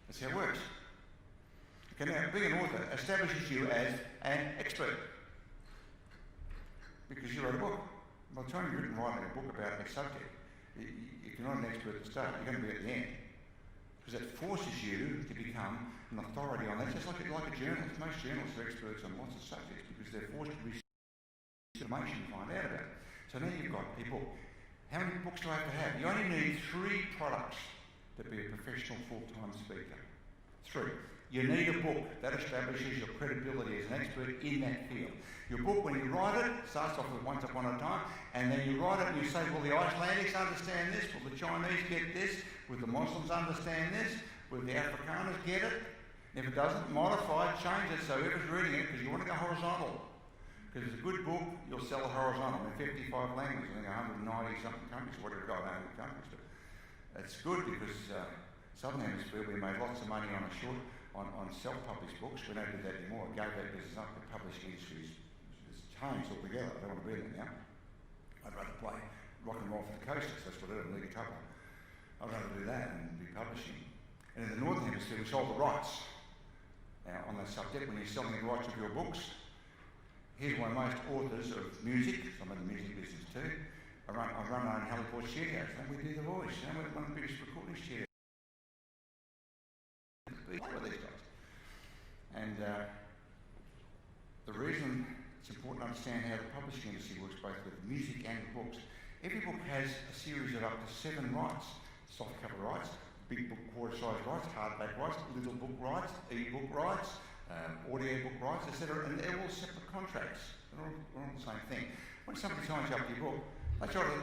S2: That's how it works. Okay, now, being an author establishes you as an expert, because you wrote a book. By the time you've written writing a book about a subject, if you're not an expert at the start, you're going to be at the end. Because that forces you to become an authority on that. It's just like a journalist. Most journalists are experts on lots of subjects because they're forced to research information to find out about it. So now you've got a book. How many books do I have to have? You only need 3 products to be a professional full-time speaker. 3. You need a book that establishes your credibility as an expert in that field. Your book, when you write it, starts off with once upon a time, and then you write it and you say, will the Icelandics understand this? Will the Chinese get this? Will the Muslims understand this? Will the Afrikaners get it? If it doesn't, modify it, change it so whoever's reading it, because you want to go horizontal. Because it's a good book, you'll sell it horizontal in 55 languages, I think 190 something countries, whatever it got, 100 countries. But it's good because Southern Hemisphere, we made lots of money on self-published books. We don't do that anymore. We gave that business up. The publishing industry is changed altogether. I don't want to be in it now. I'd rather play rock and roll for the coasters. That's what I do, lead a couple. I'd rather do that and be publishing. And in the Northern Hemisphere, we sold the rights. Now, on that subject, when you're selling the rights of your books, here's why most authors of music, I'm in the music business too, I run our own Halifax studios, and we do the voice. You know, we're one of the biggest recording studios. With these guys. And the reason it's important to understand how the publishing industry works, both with music and books, every book has a series of up to 7 rights. Softcover rights, big book quarter-size rights, hardback rights, little book rights, e-book rights, audio book rights, etc. And they're all separate contracts. They're all the same thing. When somebody signs you up for your book,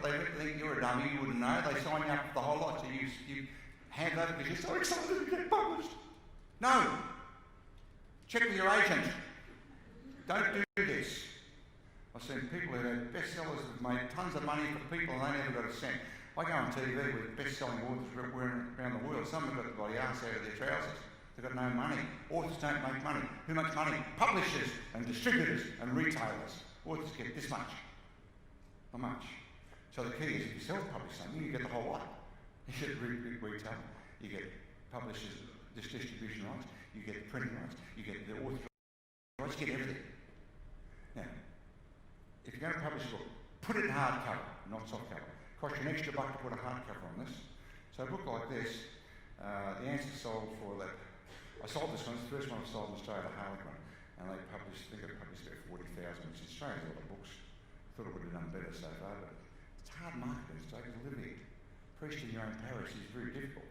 S2: they think you're a dummy, you wouldn't know. They sign you up for the whole lot, so you hand over because you're so excited to get published. No. Check with your agent. Don't do this. I've seen people who have bestsellers that have made tons of money for people and they never got a cent. I go on TV with best-selling authors around the world. Some have got the bloody arse out of their trousers. They've got no money. Authors don't make money. Who makes money? Publishers and distributors and retailers. Authors get this much. Not much. So the key is if you self-publish something, you get the whole lot. You get retail, you get publishers, distribution rights, you get printing rights, you get the author rights, you get everything. Now, if you're going to publish a book, put it in hardcover, not softcover. Cost you an extra $1 to put a hardcover on this. So a book like this, the answer sold for that. I sold this one, it's the first one I sold in Australia, the Harlequin, and they published, I think they published about 40,000, which in Australia is a lot of books. I thought it would have done better so far, but it's hard marketing, it's taken a living. Preaching in your own parish is very difficult.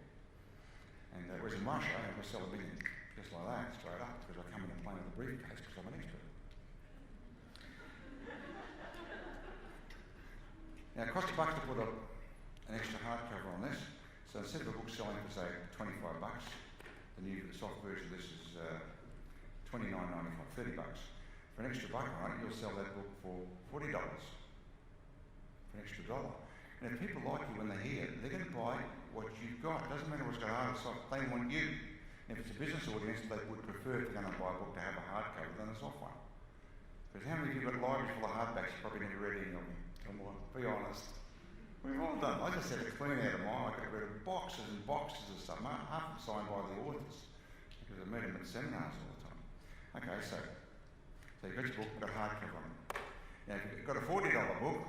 S2: And whereas in Russia, I sell a million just like that, straight up, because I come in a plane with a briefcase because I'm an expert. Now, it costs $1 to put an extra hardcover on this. So instead of a book selling for, say, $25, the soft version of this is $29.95, $30. For an extra $1 on it, you'll sell that book for $40. For an extra $1. And if people like you when they hear it, they're going to buy what you've got. It doesn't matter what's got hard or soft, they want you. And if it's a business audience, they would prefer, if they're going to buy a book, to have a hardcover than a soft one. Because how many of you have got libraries full of hardbacks? You probably never read any of them. Come on, be honest. We've all done. I just had to clean out of mine. I got rid of boxes and boxes of stuff. Half of them signed by the authors because I met them at seminars all the time. Okay, so you've got your book, got a hardcover on it. Now, if you've got a $40 book,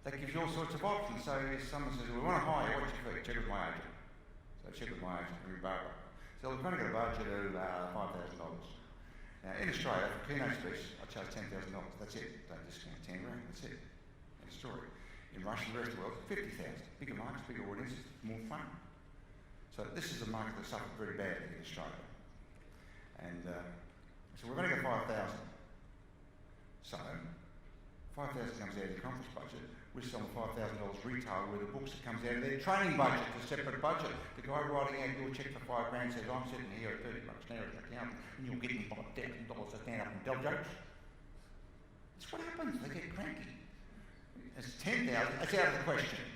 S2: that gives you all sorts of options. So if someone says, we want to hire you, what's your fee? Check with my agent. So check with my agent, every Barbara. So we've only got a budget of $5,000. Now, in Australia, for keynote speech, I charge $10,000. That's it. Don't discount 10 grand. That's it. End of story. In Russia and the rest of the world, 50,000. Bigger markets, bigger audiences, more fun. So this is a market that suffered very badly in Australia. And so we've only got 5,000. So 5,000 comes out of the conference budget. We're selling $5,000 retail with the books that comes out of their training budget, a separate budget. The guy writing out your check for $5 grand says, I'm sitting here at $30 now at an account, and you're getting $5,000 to stand up and tell jokes. That's what happens. They get cranky. It's 10,000, that's out of the question.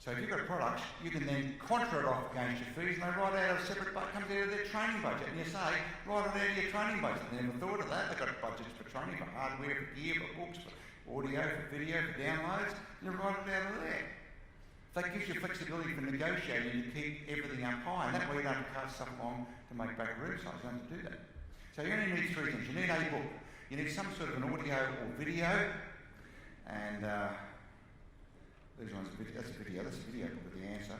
S2: So if you've got products, you can then contra it off against your fees, and they write out a separate budget, comes out of their training budget, and you say, write it out of your training budget. They never thought of that. They've got budgets for training, for hardware, for gear, for books, for audio, for video, for downloads, and you write it out of there. That gives you flexibility for negotiating to keep everything up high, and that way you don't have to cut stuff along to make back room size. You don't have to do that. So you only need three things. You need a book. You need some sort of an audio or video, and these ones, that's a video book with the answer.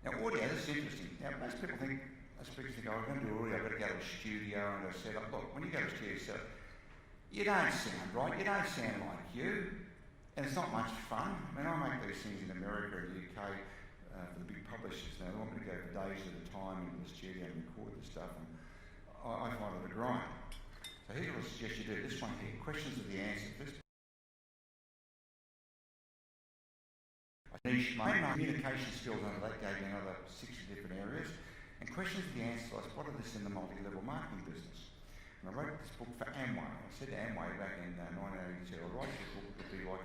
S2: Now audio, this is interesting. Now most people think, speakers think, oh, I'm going to do audio, I've got to go to a studio and go set up. Look, when you go to a studio set up, you don't sound right, you don't sound like you, and it's not much fun. I mean, I make these things in America and the UK for the big publishers. Now they want me to go for days at a time into the studio and record this stuff, and I find it a grind. So here's what I suggest you do. This one here, questions of the answer. This niche, my communication skills under that gave me another 60 different areas. And questions of the answer, I spotted this in the multi-level marketing business. And I wrote this book for Amway. I said to Amway back in 1982, I'll write this book that would be like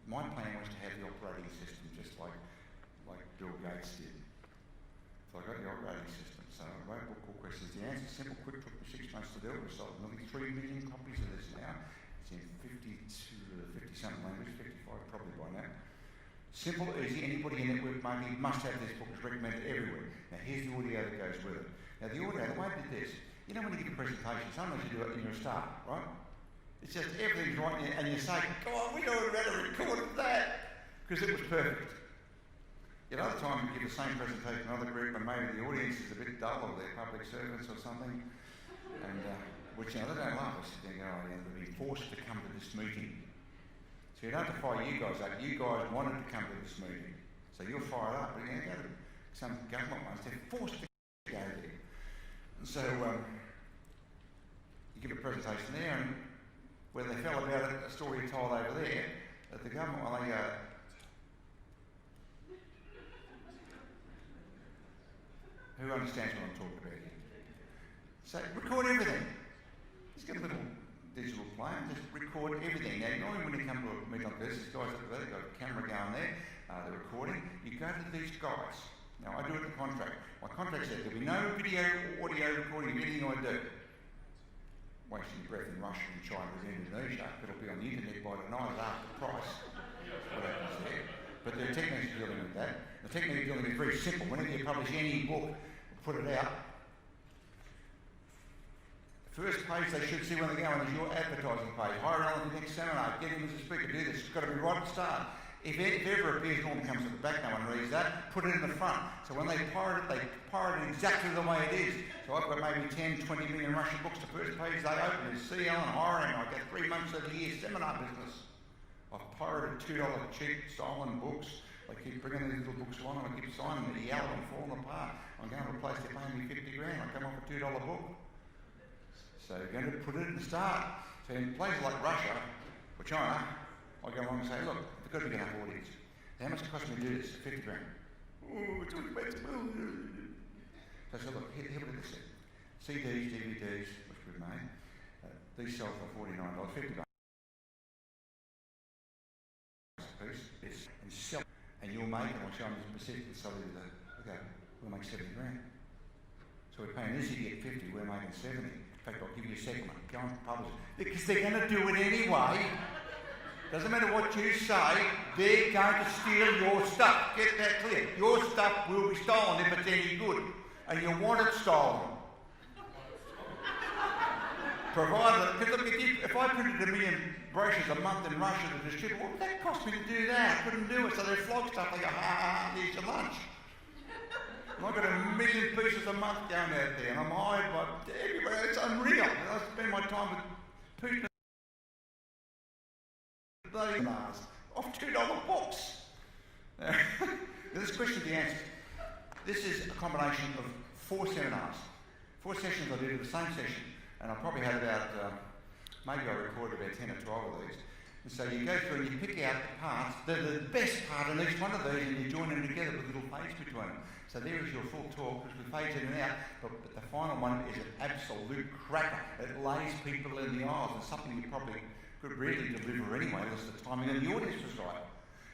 S2: my plan was to have the operating system just like Bill Gates did. So I got the operating system. So I wrote a book called Questions of the Answer. Simple, quick, took me 6 months to do it. We sold nearly 3 million copies of this now. It's in 50-something languages, 55 probably by now. Simple, easy, anybody in network marketing must have this book. It's recommended everywhere. Now here's the audio that goes with it. Now the audio, the way I did this, you know when you give a presentation, sometimes you do it in your start, right? It's just everything's right and you say, go on, we know how to record that, because it was perfect. Yet other times you give the same presentation to another group and maybe the audience is a bit dull or they're public servants or something, and which they don't love us. They go, they've been forced to come to this meeting. So you don't have to fire you guys up. You guys wanted to come to this meeting. So you're fired up. But you go to some government ones, they're forced to go there. And so you give a presentation there, and where they fell about it, a story told over there, that the government, well, they go, who understands what I'm talking about here? So record everything. Just get a little digital plan, just record everything. Now, normally when you come to a meeting like this, these guys up there, they've got a camera going there, they're recording. You go to these guys. Now, I do it in the contract. My contract says there'll be no video or audio recording of anything I do. Wasting your breath in Russia and China and Indonesia. It'll be on the internet by tonight at half the price. What happens there. But there are techniques dealing with that. The technique dealing is very simple. Whenever you publish any book, put it out. First page they should see when they go on is your advertising page. Hire Allan for the next seminar, get him as a speaker, do this. It's got to be right at the start. If it ever appears, normally comes at the back, no one reads that, put it in the front. So when they pirate it exactly the way it is. So I've got maybe 10, 20 million Russian books. The first page they open is see Allan hiring. I get 3 months of the year seminar business. I've pirated $2 cheap stolen books They keep bringing these little books along and I keep signing them, they're yellow and falling apart. I'm going to a place, they're paying me 50 grand. I come off a $2 book. So you're going to put it at the start. So in places like Russia or China, I go along and say, look, we've got to get enough audience. How much it cost me to do this? 50 grand. Oh, it's too expensive. So I said, look, here look at this. CDs, DVDs, which we've made, these sell for $49, $50 a piece. And sell, and you'll make it. I'll show them this percentage and sell it. Okay, we'll make 70 grand. So we're paying this idiot 50, we're making 70. In fact, I'll give you a second one. Go and publish it. Because they're going to do it anyway. Doesn't matter what you say, they're going to steal your stuff. Get that clear. Your stuff will be stolen if it's any good. And you want it stolen. Provided, because look, if I printed 1 million brochures a month in Russia to distribute, what would that cost me to do that? I couldn't do it, so they flog stuff. They go, here's your lunch. And I've got 1 million pieces a month going out there, and I'm hired by everywhere. It's unreal. And I spend my time with Putin off $2 books. Now, this question the answer. This is a combination of 4 seminars. 4 sessions I did at the same session, and I probably had about, maybe I recorded about 10 or 12 of these. And so you go through and you pick out the parts, the best part in each one of these, and you join them together with little fades between them. So there is your full talk, which we fades in and out, but the final one is an absolute cracker. It lays people in the aisles, and something you probably could really deliver anyway, unless the timing and the audience was right.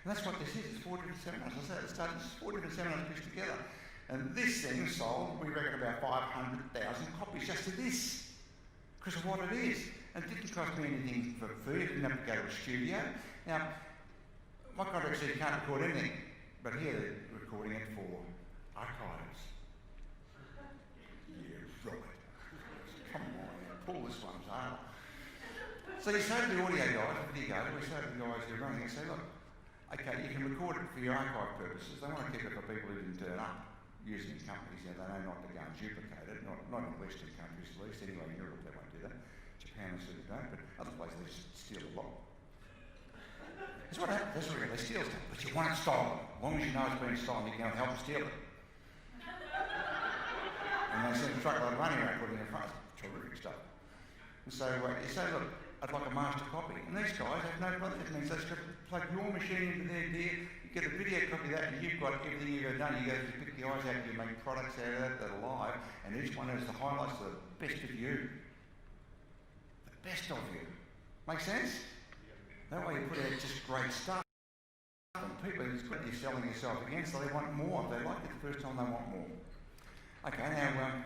S2: And that's what this is. It's 4 different seminars. I said at the start, it's 4 different seminars pieced together. And this thing sold, we reckon, about 500,000 copies just of this, because of what it is. And it didn't cost me anything for free. I didn't have to go to a studio. Now, my contract says you can't record anything, but here they're recording it for archives. Yeah, right. Come on, pull this one, Zara. So you say to the audio guys, the video guys, we say to the guys who are running, you say, look, okay, you can record it for your archive purposes. They want to keep it for people who didn't turn up using companies. You know, they know not to go and duplicate it, not in Western countries at least. Anyway, in Europe they won't do that. Japan certainly don't, but other places they just steal a lot. That's what happens. That's what they steal stuff. But you want it stolen. As long as you know it's being stolen, you can help them steal it. And they send a truckload of money around putting it in front. Terrific stuff. And so you say, look, I'd like a master copy. And these guys have no problem. That means they've got to plug your machine into their gear, you get a video copy of that, and you've got everything you've ever done. You go to pick the eyes out, you make products out of that that are live, and each one has the highlights of the best of you. The best of you. Make sense? That way you put out just great stuff. And people, it's good you're selling yourself again, so they want more. If they like it the first time, they want more. Okay, now,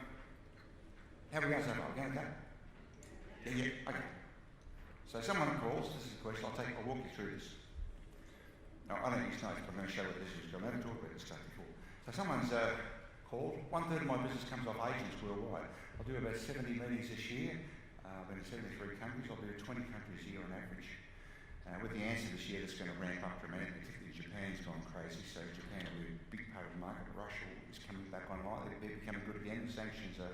S2: how are we going so far? Okay? Yeah, okay. So someone calls, this is the question, I'll walk you through this. Now, I don't use notes, but I'm going to show what this is. I've never talked about this stuff before. So someone's called, 1/3 of my business comes off agents worldwide. I'll do about 70 meetings this year. I've been in 73 countries. I'll do 20 countries a year on average. With the answer this year, that's going to ramp up dramatically, particularly Japan's gone crazy. So Japan will be a big part of the market. Russia is coming back online. They're becoming good again. The sanctions have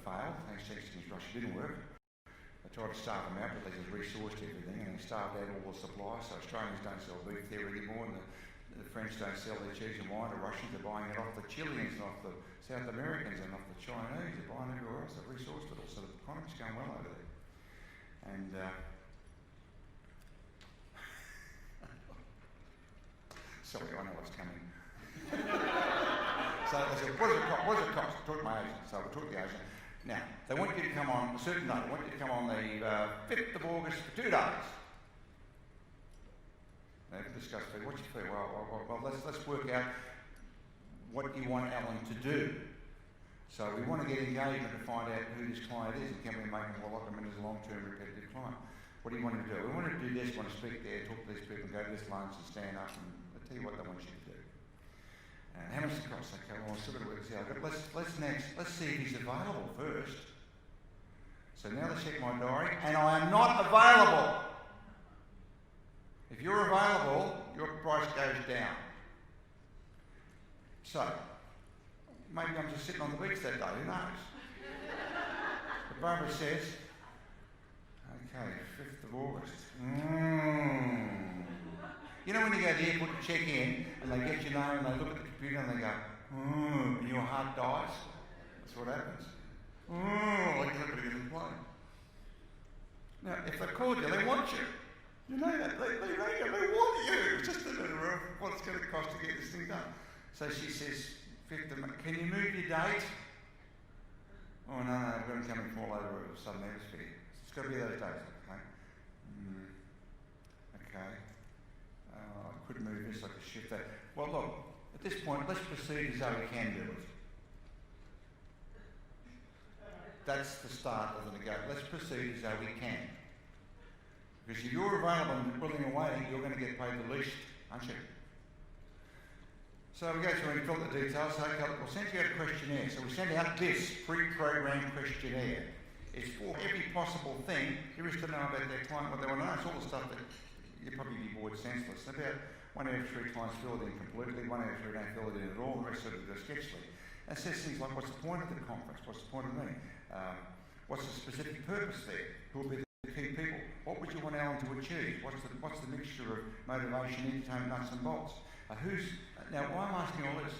S2: failed. Thanks to sanctions, Russia didn't work. They tried to starve them out, but they just resourced everything and they starved out all the supplies. So Australians don't sell beef there anymore, and the French don't sell their cheese and wine. The Russians are buying it off the Chileans and off the South Americans and off the Chinese. They're buying everywhere else. They've resourced it all. So the economy's going well over there. And sorry, I know what's coming. So they said, what does it cost? Talk to my agent. So we talk to the agent. Now, they want you to come on a certain day. They want you to come on the 5th of August for 2 days. They can discuss fee. What's your fee? Well, let's work out what you want Allan to do. So we want to get engagement to find out who this client is and can we make him lock him in as a long-term repetitive client. What do you want him to do? We want him to do this, want to speak there, talk to these people, go to this lunch and stand up and I'll tell you what they want you to do. How much does it cost? Okay, well, I've still got to work this out. Let's see if he's available first. So now let's check my diary, and I am not available. If you're available, your price goes down. So, maybe I'm just sitting on the beach that day, who knows? But Barbara says, okay, 5th of August. You know when you go to the airport to check in and they get your name and they look at the computer and they go, and your heart dies? That's what happens. Like you're not going to get in the plane. Now, if they called you, they want you. You know that. They want you. It's just a matter of what it's going to cost to get this thing done. So she says, can you move your date? Oh, no, I've got to come in from all over the Southern Hemisphere. It's got to be those days, okay? Okay. I could move this, I could shift that. Well, look, at this point, let's proceed as though we can do it. That's the start of the negotiation. Let's proceed as though we can. Because if you're available and willing and waiting, you're going to get paid the least, aren't you? So we go through and fill the details. So we'll send you out a questionnaire. So we send out this pre-programmed questionnaire. It's for every possible thing there is to know about their client, what they want to know. It's all the stuff that you'd probably be bored senseless. About 1 out of 3 clients fill it in completely, 1 out of 3 don't fill it in at all, the rest of it is sketchily. And it says things like, what's the point of the conference? What's the point of the meeting? What's the specific purpose there? Who will be the key people? What would you want Allan to achieve? What's the mixture of motivation, entertainment, nuts and bolts? Now, why am I asking all this?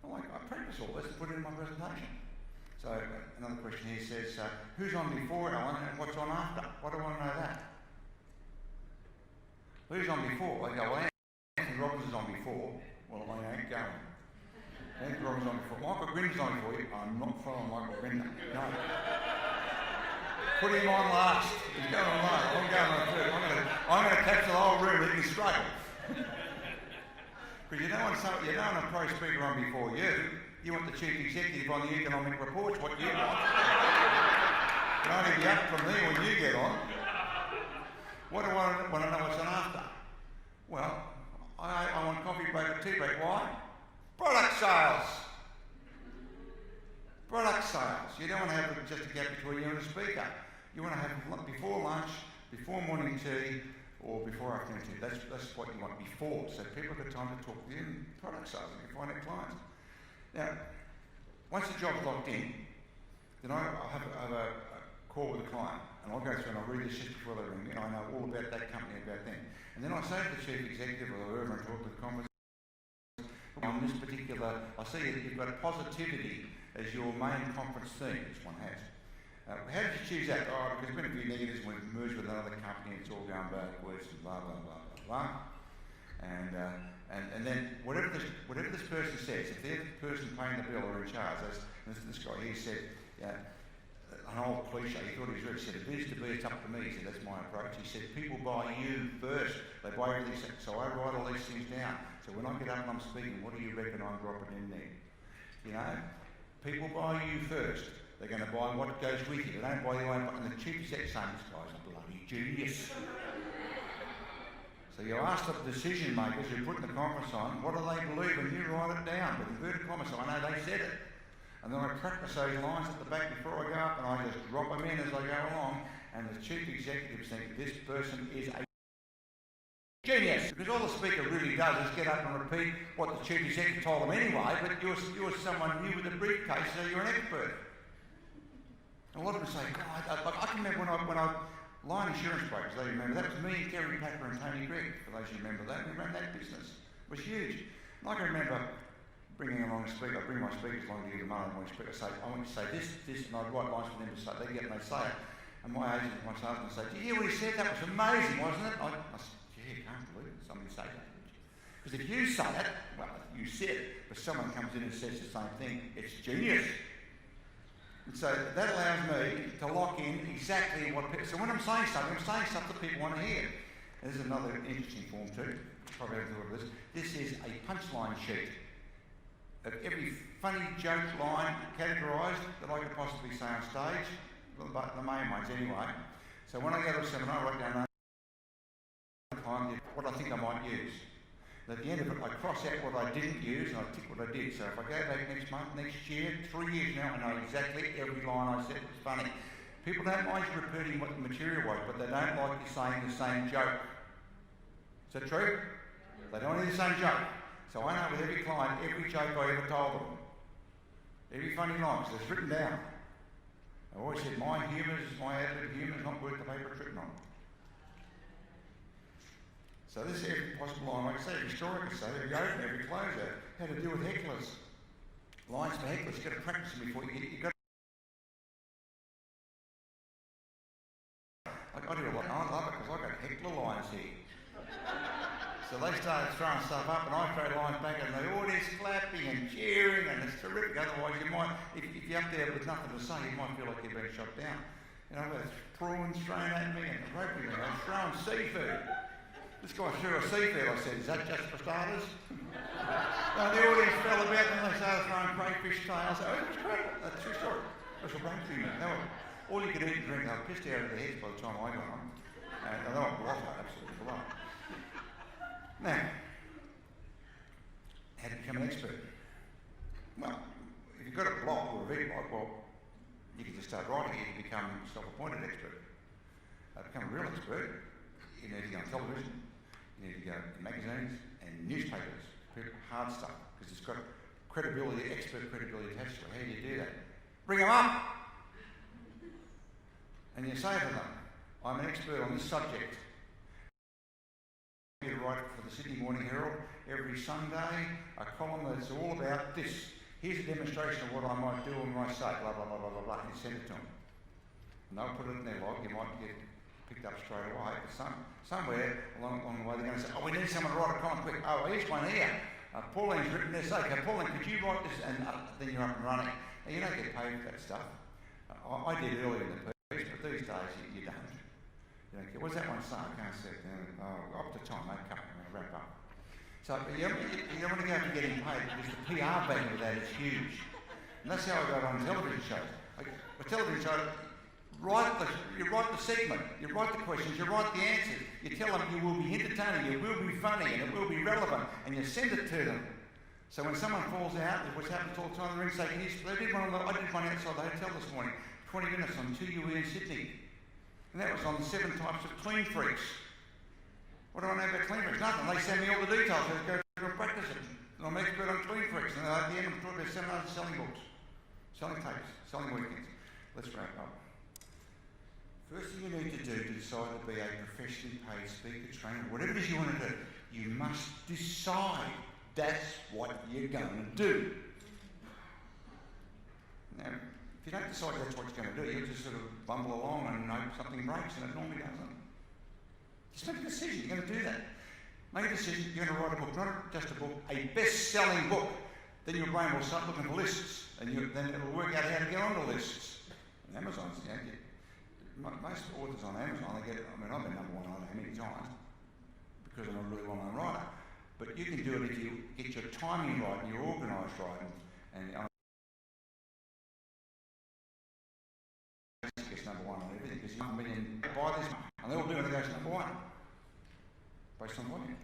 S2: I practice all this and put it in my presentation. So another question here says, who's on before Allan and what's on after? Why do I want to know that? Who's on before? They go, well, Anthony Robbins is on before. Well, I ain't going. Anthony Robbins is on before. Michael Grinder's on before you. I'm not following Michael Grinder. No. Put him on last. He's going on last. I'm going on third. I'm going to capture the whole room. He can struggle. Because you don't want a pro speaker on before you. You want the chief executive on the economic reports. What you want. You'll only be up from there when you get on. What do I want to know what's on after? Well, I want coffee break or tea break. Why? Product sales. Product sales. You don't want to have just a gap between you and the speaker. You want to have before lunch, before morning tea, or before afternoon tea. That's what you want before, so people have time to talk to you and product sales and you find out clients. Now, once the job's locked in, then I'll have a call with the client, and I'll go through and I'll read this just before they ring me, and I know all about that company, about them. And then I say to the chief executive or whoever and talk to the conference on this particular, I see you've got positivity as your main conference theme, which one has. How did you choose that? Oh, because there's been a few negatives when we've merged with another company and it's all going backwards and blah, blah, blah, blah, blah. And then whatever this person says, if they're the person paying the bill or in charge, this guy here said, an old cliche, he thought he was rich, he said, if it is to be, it's up to me. He said, that's my approach. He said, people buy you first. They buy everything. So I write all these things down. So when I get up and I'm speaking, what do you reckon I'm dropping in there? You know, people buy you first. They're going to buy what goes with you. They don't buy your own. And the chief executive saying, this guy's a bloody genius. So you ask the decision makers who put the conference on, what do they believe? And you write it down with inverted commas. So I know they said it. And then I practice those lines at the back before I go up, and I just drop them in as I go along. And the chief executives think this person is a genius. Because all the speaker really does is get up and repeat what the chief executive told them anyway, but you're someone new with a briefcase, so you're an expert. And a lot of them say, God, I can remember when I line insurance brokers, they remember, that was me, Terry Packer and Tony Gregg, for those who remember that. We ran that business. It was huge. And I can remember bringing along a speaker, I bring my speakers along to give the mother and speaker, say, I want you to say this, and I'd write lines for them to say, they get it and they say it. And my agent, my salesman would say, did you hear what he said? That was amazing, wasn't it? I said, yeah, you can't believe it. Somebody say that. Because if you say it, well, you said it, but someone comes in and says the same thing, it's genius. And so that allows me to lock in exactly what people... So when I'm saying something that people want to hear. There's another interesting form too. Probably haven't thought of this. This is a punchline sheet of every funny joke line categorised that I could possibly say on stage, the main ones anyway. So when I go to a seminar, I write down what I think I might use. At the end of it, I cross out what I didn't use and I tick what I did. So if I go back next month, next year, 3 years now, I know exactly every line I said was funny. People don't mind you repeating what the material was, but they don't like you saying the same joke. Is that true? They don't want to hear the same joke. So I know with every client, every joke I ever told them, every funny line, so it's written down. I always said, my attitude of humour is not worth the paper it's written on. So this is every possible line, like I say, every story I can say, every open, every closer, how to deal with hecklers. Lines for hecklers, you've got to practice them before you've got to... I do a lot, I love it because I've got heckler lines here. So they started throwing stuff up and I throw lines back and they're always clapping and cheering and it's terrific. Otherwise you might, if you're up there with nothing to say, you might feel like you're being shot down. You know, there's prawns thrown at me and roping me, I'm throwing seafood. This guy threw a seafood, I said, is that just for starters? And the audience fell about and they started throwing crayfish tails. Oh, it was great. That's a true story. It was a brain tumor. All you could eat and drink, they were pissed out of their heads by the time I got on. And they were blotto, absolutely blotto. Now, how to become an expert? Well, if you've got a blog or a video blog, well, you can just start writing it and become a self-appointed expert. Become a real expert, you need to go on television, you need to go to magazines and newspapers, hard stuff, because it's got credibility, expert credibility attached to it. How do you do that? Bring them up! And you say to them, I'm an expert on this subject. You write for the Sydney Morning Herald every Sunday, a column that's all about this. Here's a demonstration of what I might do and might say, blah, blah, blah, blah, blah, blah, and you send it to them. And they'll put it in their log, you might get picked up straight away, but somewhere along the way they're going to say, oh, we need someone to write a column quick. Oh, here's one here. Pauline's written this. Okay, Pauline, could you write this? And then you're up and running. And you don't get paid for that stuff. I did earlier in the piece, but these days you don't. What's that one saying? I can't see it. Up to time, I'm going to wrap up. So you don't want to go after getting paid because the PR value of that is huge. And that's how I got on television shows. A television show, you write the segment, you write the questions, you write the answers, you tell them you will be entertaining, you will be funny, and it will be relevant, and you send it to them. So when someone falls out, which happens all the time, the ring say, I did one outside the hotel this morning, 20 minutes on 2UE in Sydney. And that was on 7 types of clean freaks. What do I know about clean freaks? Nothing. They send me all the details. I go through and practice it. And I'm an expert on clean freaks. And at the end, I'm talking about seminars and selling books, selling tapes, selling weekends. Let's wrap up. First thing you need to do to decide to be a professionally paid speaker, trainer, whatever it is you want to do, you must decide that's what you're going to do. Now, if you don't decide that's what you're going to do, you'll just sort of bumble along and hope something breaks, and it normally doesn't. Just make a decision, you're going to do that. Make a decision, you're going to write a book, not just a book, a best-selling book. Then your brain will start looking for lists, and then it'll work out how to get onto lists. And Amazon's, most authors on Amazon, I've been number one on how many times, because I'm a really well-known writer. But you can do it if you get your timing right and you're organised right, and gets number one on everything, because you have a million buy this, and they all do it, and it goes number one, based on volume.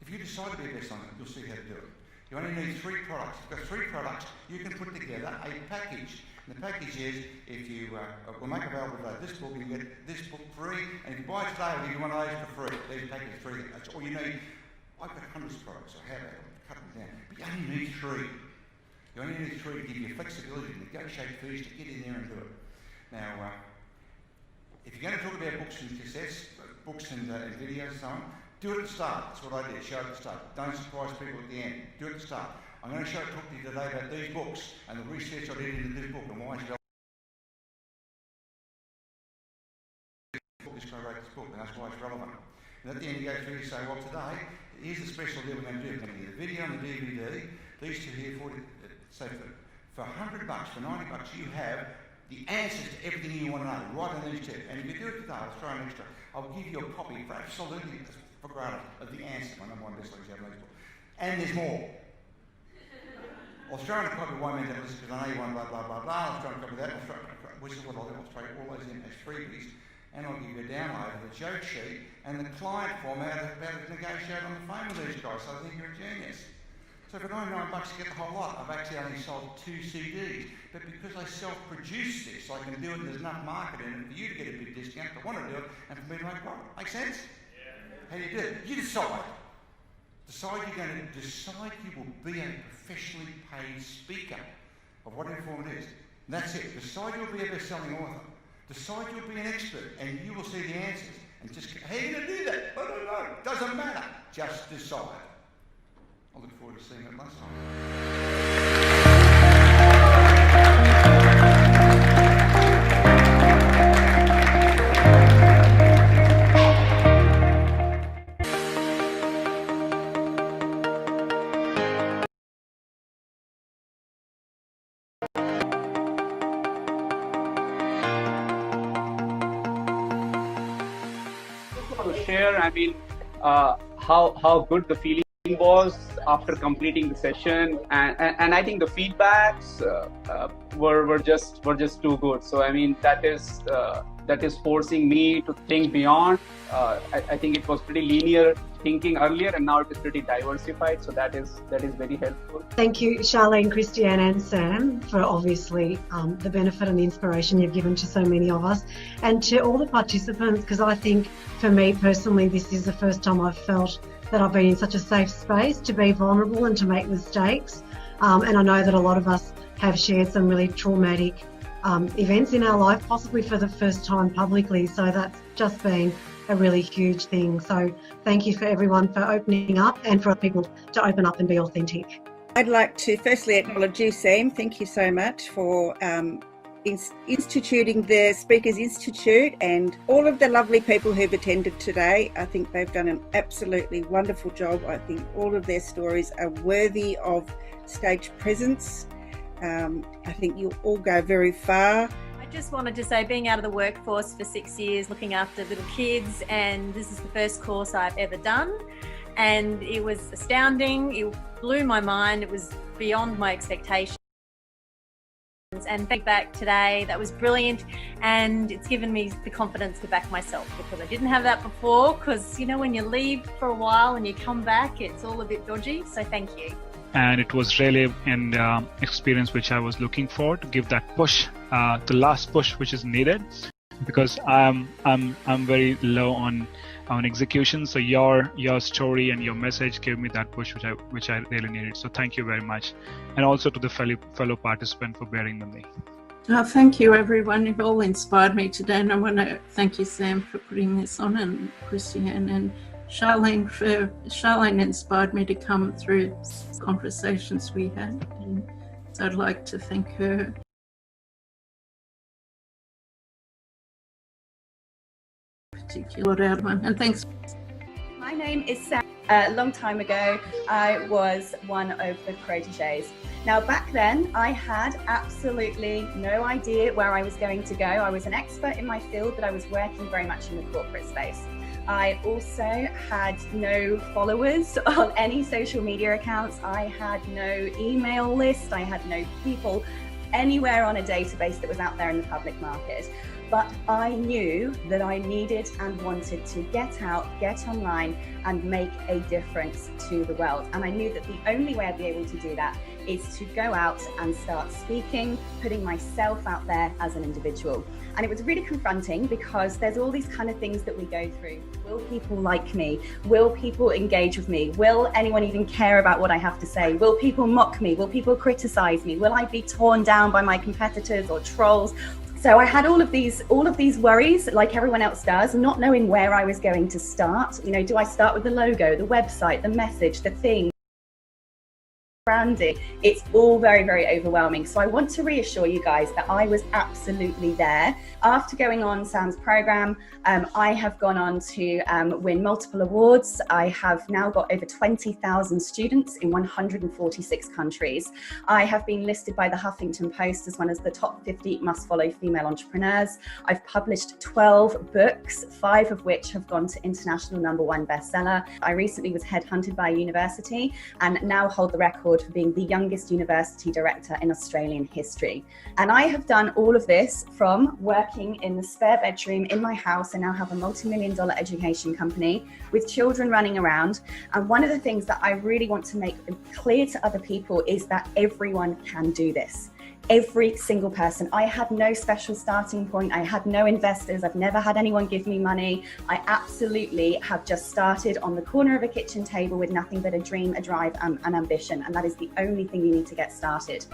S2: If you decide to be a best on it, you'll see how to do it. You only need 3 products. If you've got 3 products, you can put together a package. And the package is, if you will make available this book, you get this book free, and if you buy it today, we'll give you one of those for free. These packages free. That's all you need. I've got hundreds of products, so I have cut them down. But you only need 3. You only need 3 to give you flexibility to negotiate fees, to get in there and do it. Now, if you're going to talk about books and success, books and videos and so on, do it at the start. That's what I did, show it at the start. Don't surprise people at the end. Do it at the start. I'm going to talk to you today about these books and the research I did into this book and why it's relevant. This guy wrote this book and that's why it's relevant. And at the end you go through and you say, well today, here's the special deal we're going to do. We're going to get a video and the DVD. These 2 here, so for $100, for $90, you have the answers to everything you want to know, right on these 2. And if you do it today, I'll throw an extra. I'll give you a copy for absolutely for granted of the answer. My number 1 bestseller is book. And there's more. I'll throw in a copy of One Minute List because I know you want blah, blah, blah, blah. I'll throw in a copy of that. Which is what I'll do. I'll throw all those in as freebies. And I'll give you a download of the joke sheet and the client form how to negotiate on the phone with these guys. So I think you're a genius. So for $99 you get the whole lot. I've actually only sold 2 CDs. But because I self-produce this, I can do it and there's enough market in it for you to get a big discount, to want to do it, and for me to make a profit. Make sense? Yeah. How do you do it? You decide. You're going to decide you will be a professionally paid speaker of whatever form it is. And that's it. Decide you'll be a best-selling author. Decide you'll be an expert and you will see the answers. And just, how are you going to do that? I don't know. Doesn't matter. Just decide. I look forward to seeing it myself.
S3: To share, how good the feeling was after completing the session, and I think the feedbacks were just too good. So that is forcing me to think beyond. I think it was pretty linear thinking earlier, and now it is pretty diversified. So that is very helpful.
S4: Thank you, Charlene, Christiane and Sam, for obviously the benefit and the inspiration you've given to so many of us, and to all the participants, because I think for me personally this is the first time I've felt that I've been in such a safe space to be vulnerable and to make mistakes, and I know that a lot of us have shared some really traumatic events in our life, possibly for the first time publicly, so that's just been a really huge thing. So thank you for everyone for opening up and for people to open up and be authentic.
S5: I'd like to firstly acknowledge you, Sam. Thank you so much for instituting the Speakers Institute, and all of the lovely people who've attended today. I think they've done an absolutely wonderful job. I think all of their stories are worthy of stage presence. I think you'll all go very far.
S6: I just wanted to say, being out of the workforce for 6 years, looking after little kids, and this is the first course I've ever done, and it was astounding. It blew my mind. It was beyond my expectations. And feedback today, that was brilliant, and it's given me the confidence to back myself, because I didn't have that before, because you know, when you leave for a while and you come back, it's all a bit dodgy. So thank you.
S7: And it was really an experience which I was looking for, to give that push, the last push which is needed, because I'm very low on execution. So your story and your message gave me that push which I really needed. So thank you very much, and also to the fellow participant for bearing with me.
S8: Thank you, everyone. You've all inspired me today, and I want to thank you, Sam, for putting this on, and Christiane and Charlene. Charlene inspired me to come through conversations we had, and so I'd like to thank her. Particular one, and thanks.
S9: My name is Sam. A long time ago, I was one of the proteges. Now, back then, I had absolutely no idea where I was going to go. I was an expert in my field, but I was working very much in the corporate space. I also had no followers on any social media accounts. I had no email list. I had no people anywhere on a database that was out there in the public market. But I knew that I needed and wanted to get out, get online, and make a difference to the world. And I knew that the only way I'd be able to do that is to go out and start speaking, putting myself out there as an individual. And it was really confronting, because there's all these kind of things that we go through. Will people like me? Will people engage with me? Will anyone even care about what I have to say? Will people mock me? Will people criticize me? Will I be torn down by my competitors or trolls? So I had all of these worries, like everyone else does, not knowing where I was going to start. You know, do I start with the logo, the website, the message, the thing? Branding? It's all very, very overwhelming. So I want to reassure you guys that I was absolutely there. After going on Sam's program, I have gone on to win multiple awards. I have now got over 20,000 students in 146 countries. I have been listed by the Huffington Post as one of the top 50 must-follow female entrepreneurs. I've published 12 books, 5 of which have gone to international #1 bestseller. I recently was headhunted by a university and now hold the record for being the youngest university director in Australian history. And I have done all of this from working in the spare bedroom in my house. I now have a multi-million-dollar education company with children running around. And one of the things that I really want to make clear to other people is that everyone can do this. Every single person. I had no special starting point. I had no investors. I've never had anyone give me money. I absolutely have just started on the corner of a kitchen table with nothing but a dream, a drive, and an ambition. And that is the only thing you need to get started.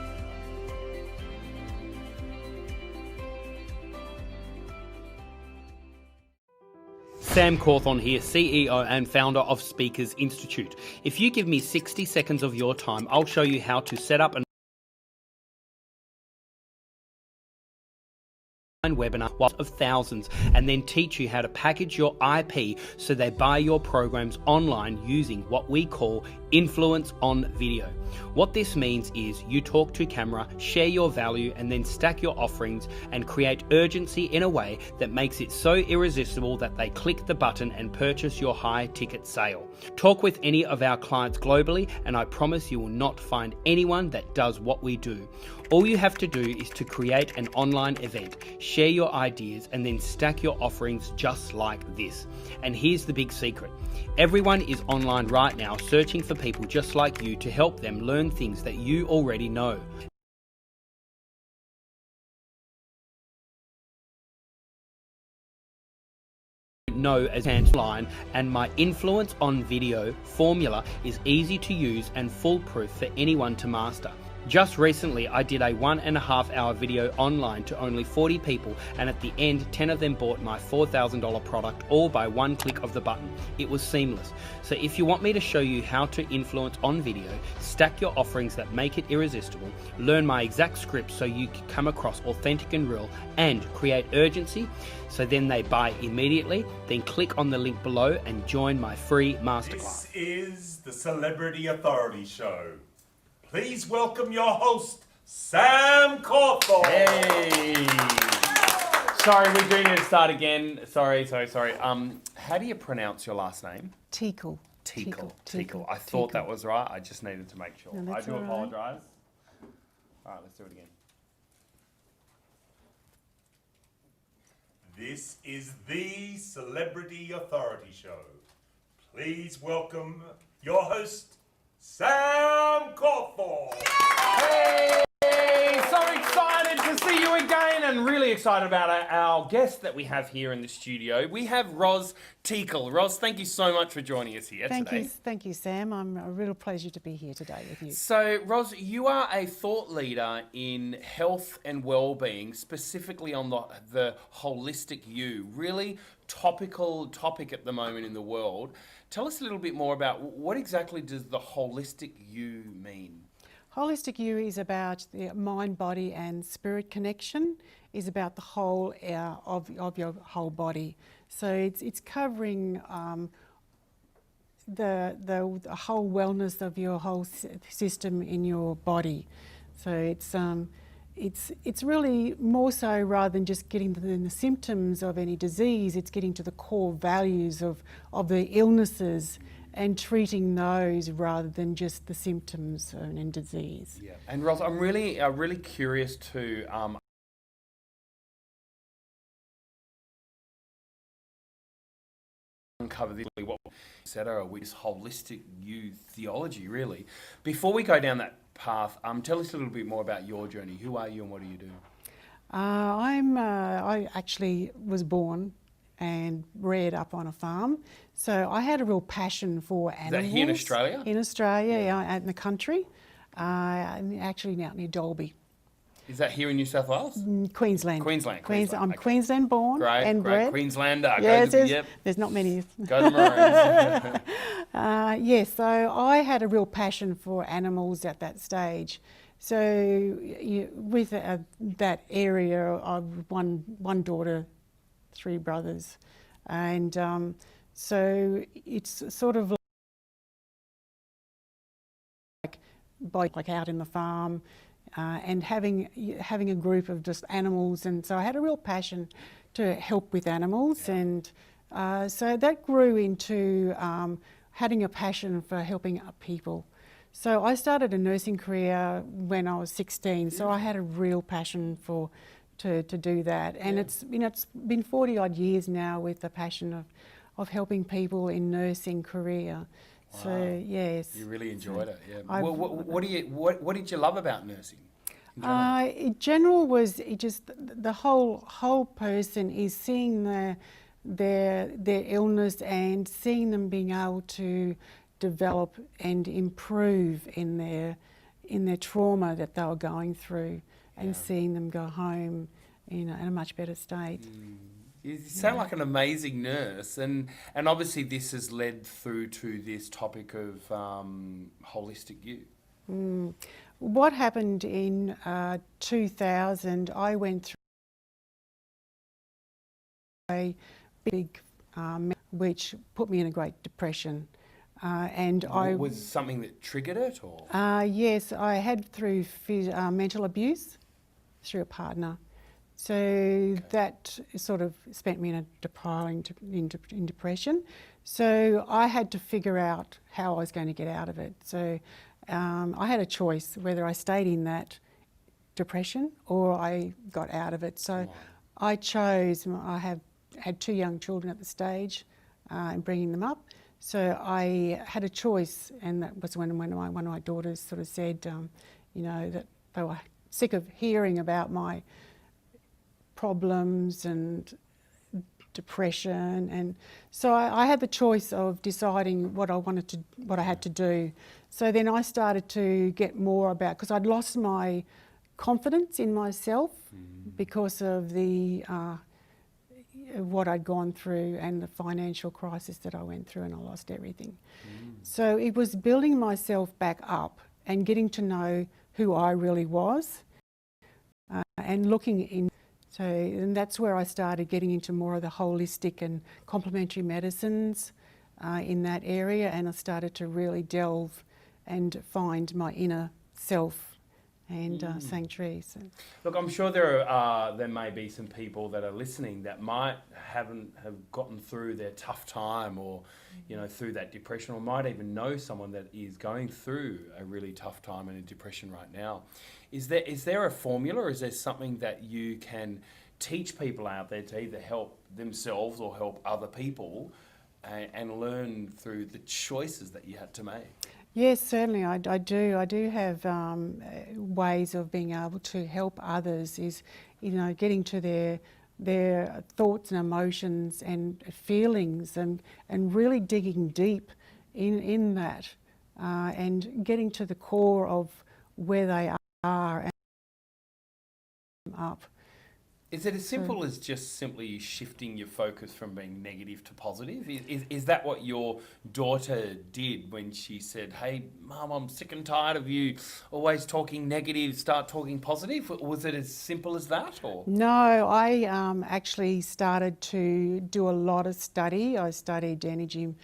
S10: Sam Cawthorne here, CEO and founder of Speakers Institute. If you give me 60 seconds of your time, I'll show you how to set up an webinar of thousands and then teach you how to package your IP so they buy your programs online using what we call influence on video. What this means is you talk to camera, share your value, and then stack your offerings and create urgency in a way that makes it so irresistible that they click the button and purchase your high ticket sale. Talk with any of our clients globally and I promise you will not find anyone that does what we do. All you have to do is to create an online event, share your ideas, and then stack your offerings just like this. And here's the big secret. Everyone is online right now searching for people just like you to help them learn things that you already know. As Handline, and my influence on video formula is easy to use and foolproof for anyone to master. Just recently, I did a 1.5 hour video online to only 40 people, and at the end, 10 of them bought my $4,000 product, all by one click of the button. It was seamless. So if you want me to show you how to influence on video, stack your offerings that make it irresistible, learn my exact script so you can come across authentic and real, and create urgency so then they buy immediately, then click on the link below and join my free masterclass.
S11: This is the Celebrity Authority Show. Please welcome your host, Sam Cawthorne.
S1: Hey. Sorry, we do need to start again. Sorry. How do you pronounce your last name?
S12: Teakle.
S1: Teakle. I thought that was right. I just needed to make sure.
S12: No,
S1: I do
S12: all right.
S1: apologise. All right, let's do it again.
S11: This is the Celebrity Authority Show. Please welcome your host, Sam Cawthorne.
S1: Hey, so excited to see you again and really excited about our guest that we have here in the studio. We have Roz Teakle. Roz, thank you so much for joining us here today.
S12: Thank you, Sam. I'm a real pleasure to be here today with you.
S1: So, Roz, you are a thought leader in health and well-being, specifically on the holistic you, really topical topic at the moment in the world. Tell us a little bit more about what exactly does the holistic you mean?
S12: Holistic you is about the mind, body and spirit connection, is about the whole of your whole body. So it's covering the whole wellness of your whole system in your body. So it's really more so rather than just getting to the symptoms of any disease, it's getting to the core values of the illnesses and treating those rather than just the symptoms and disease.
S1: Yeah, and Roz, I'm really curious to uncover what etc. with this holistic you theology, really. Before we go down that path, tell us a little bit more about your journey. Who are you and what do you do?
S12: I actually was born and bred up on a farm, so I had a real passion for animals.
S1: Is that here in Australia?
S12: In Australia, yeah, in the country, actually out near Dalby.
S1: Is that here in New South Wales?
S12: Queensland.
S1: Queensland.
S12: I'm
S1: okay.
S12: Queensland born and bred.
S1: Queenslander.
S12: Yes, there's not many.
S1: Go the Maroons.
S12: Yes, so I had a real passion for animals at that stage. So with that area, I've one daughter, 3 brothers, and so it's sort of like out in the farm. And having a group of just animals, and so I had a real passion to help with animals, and so that grew into having a passion for helping people. So I started a nursing career when I was 16, so I had a real passion to do that, and it's been 40 odd years now with the passion of helping people in nursing career.
S1: Wow.
S12: So yes,
S1: you really enjoyed it. Yeah. What did you love about nursing?
S12: In general, was it just the whole person is seeing their illness and seeing them being able to develop and improve in their trauma that they were going through, and seeing them go home in a much better state.
S10: You sound like an amazing nurse, and obviously this has led through to this topic of holistic you.
S12: What happened in 2000, I went through a big which put me in a great depression. And
S10: was something that triggered it, or?
S12: Yes, I had through mental abuse through a partner. So that sort of spent me in a in depression. So I had to figure out how I was going to get out of it. So I had a choice whether I stayed in that depression or I got out of it. So I chose, I had 2 young children at the stage and bringing them up. So I had a choice, and that was when one of my daughters sort of said, you know, that they were sick of hearing about my problems and depression, and so I had the choice of deciding what I had to do. So then I started to get more about, because I'd lost my confidence in myself because of the what I'd gone through and the financial crisis that I went through, and I lost everything. So it was building myself back up and getting to know who I really was, and looking in. So, and that's where I started getting into more of the holistic and complementary medicines in that area, and I started to really delve and find my inner self and sanctuary. So.
S10: Look, I'm sure there may be some people that are listening that might have gotten through their tough time, or through that depression, or might even know someone that is going through a really tough time and a depression right now. Is there a formula, or is there something that you can teach people out there to either help themselves or help other people, and learn through the choices that you had to make?
S12: Yes, certainly I do. I do have ways of being able to help others, is getting to their thoughts and emotions and feelings, and really digging deep in that, and getting to the core of where they are and up.
S10: Is it as simple as just simply shifting your focus from being negative to positive? Is that what your daughter did when she said, "Hey, Mum, I'm sick and tired of you always talking negative, start talking positive"? Was it as simple as that, or?
S12: No, I actually started to do a lot of study. I studied energy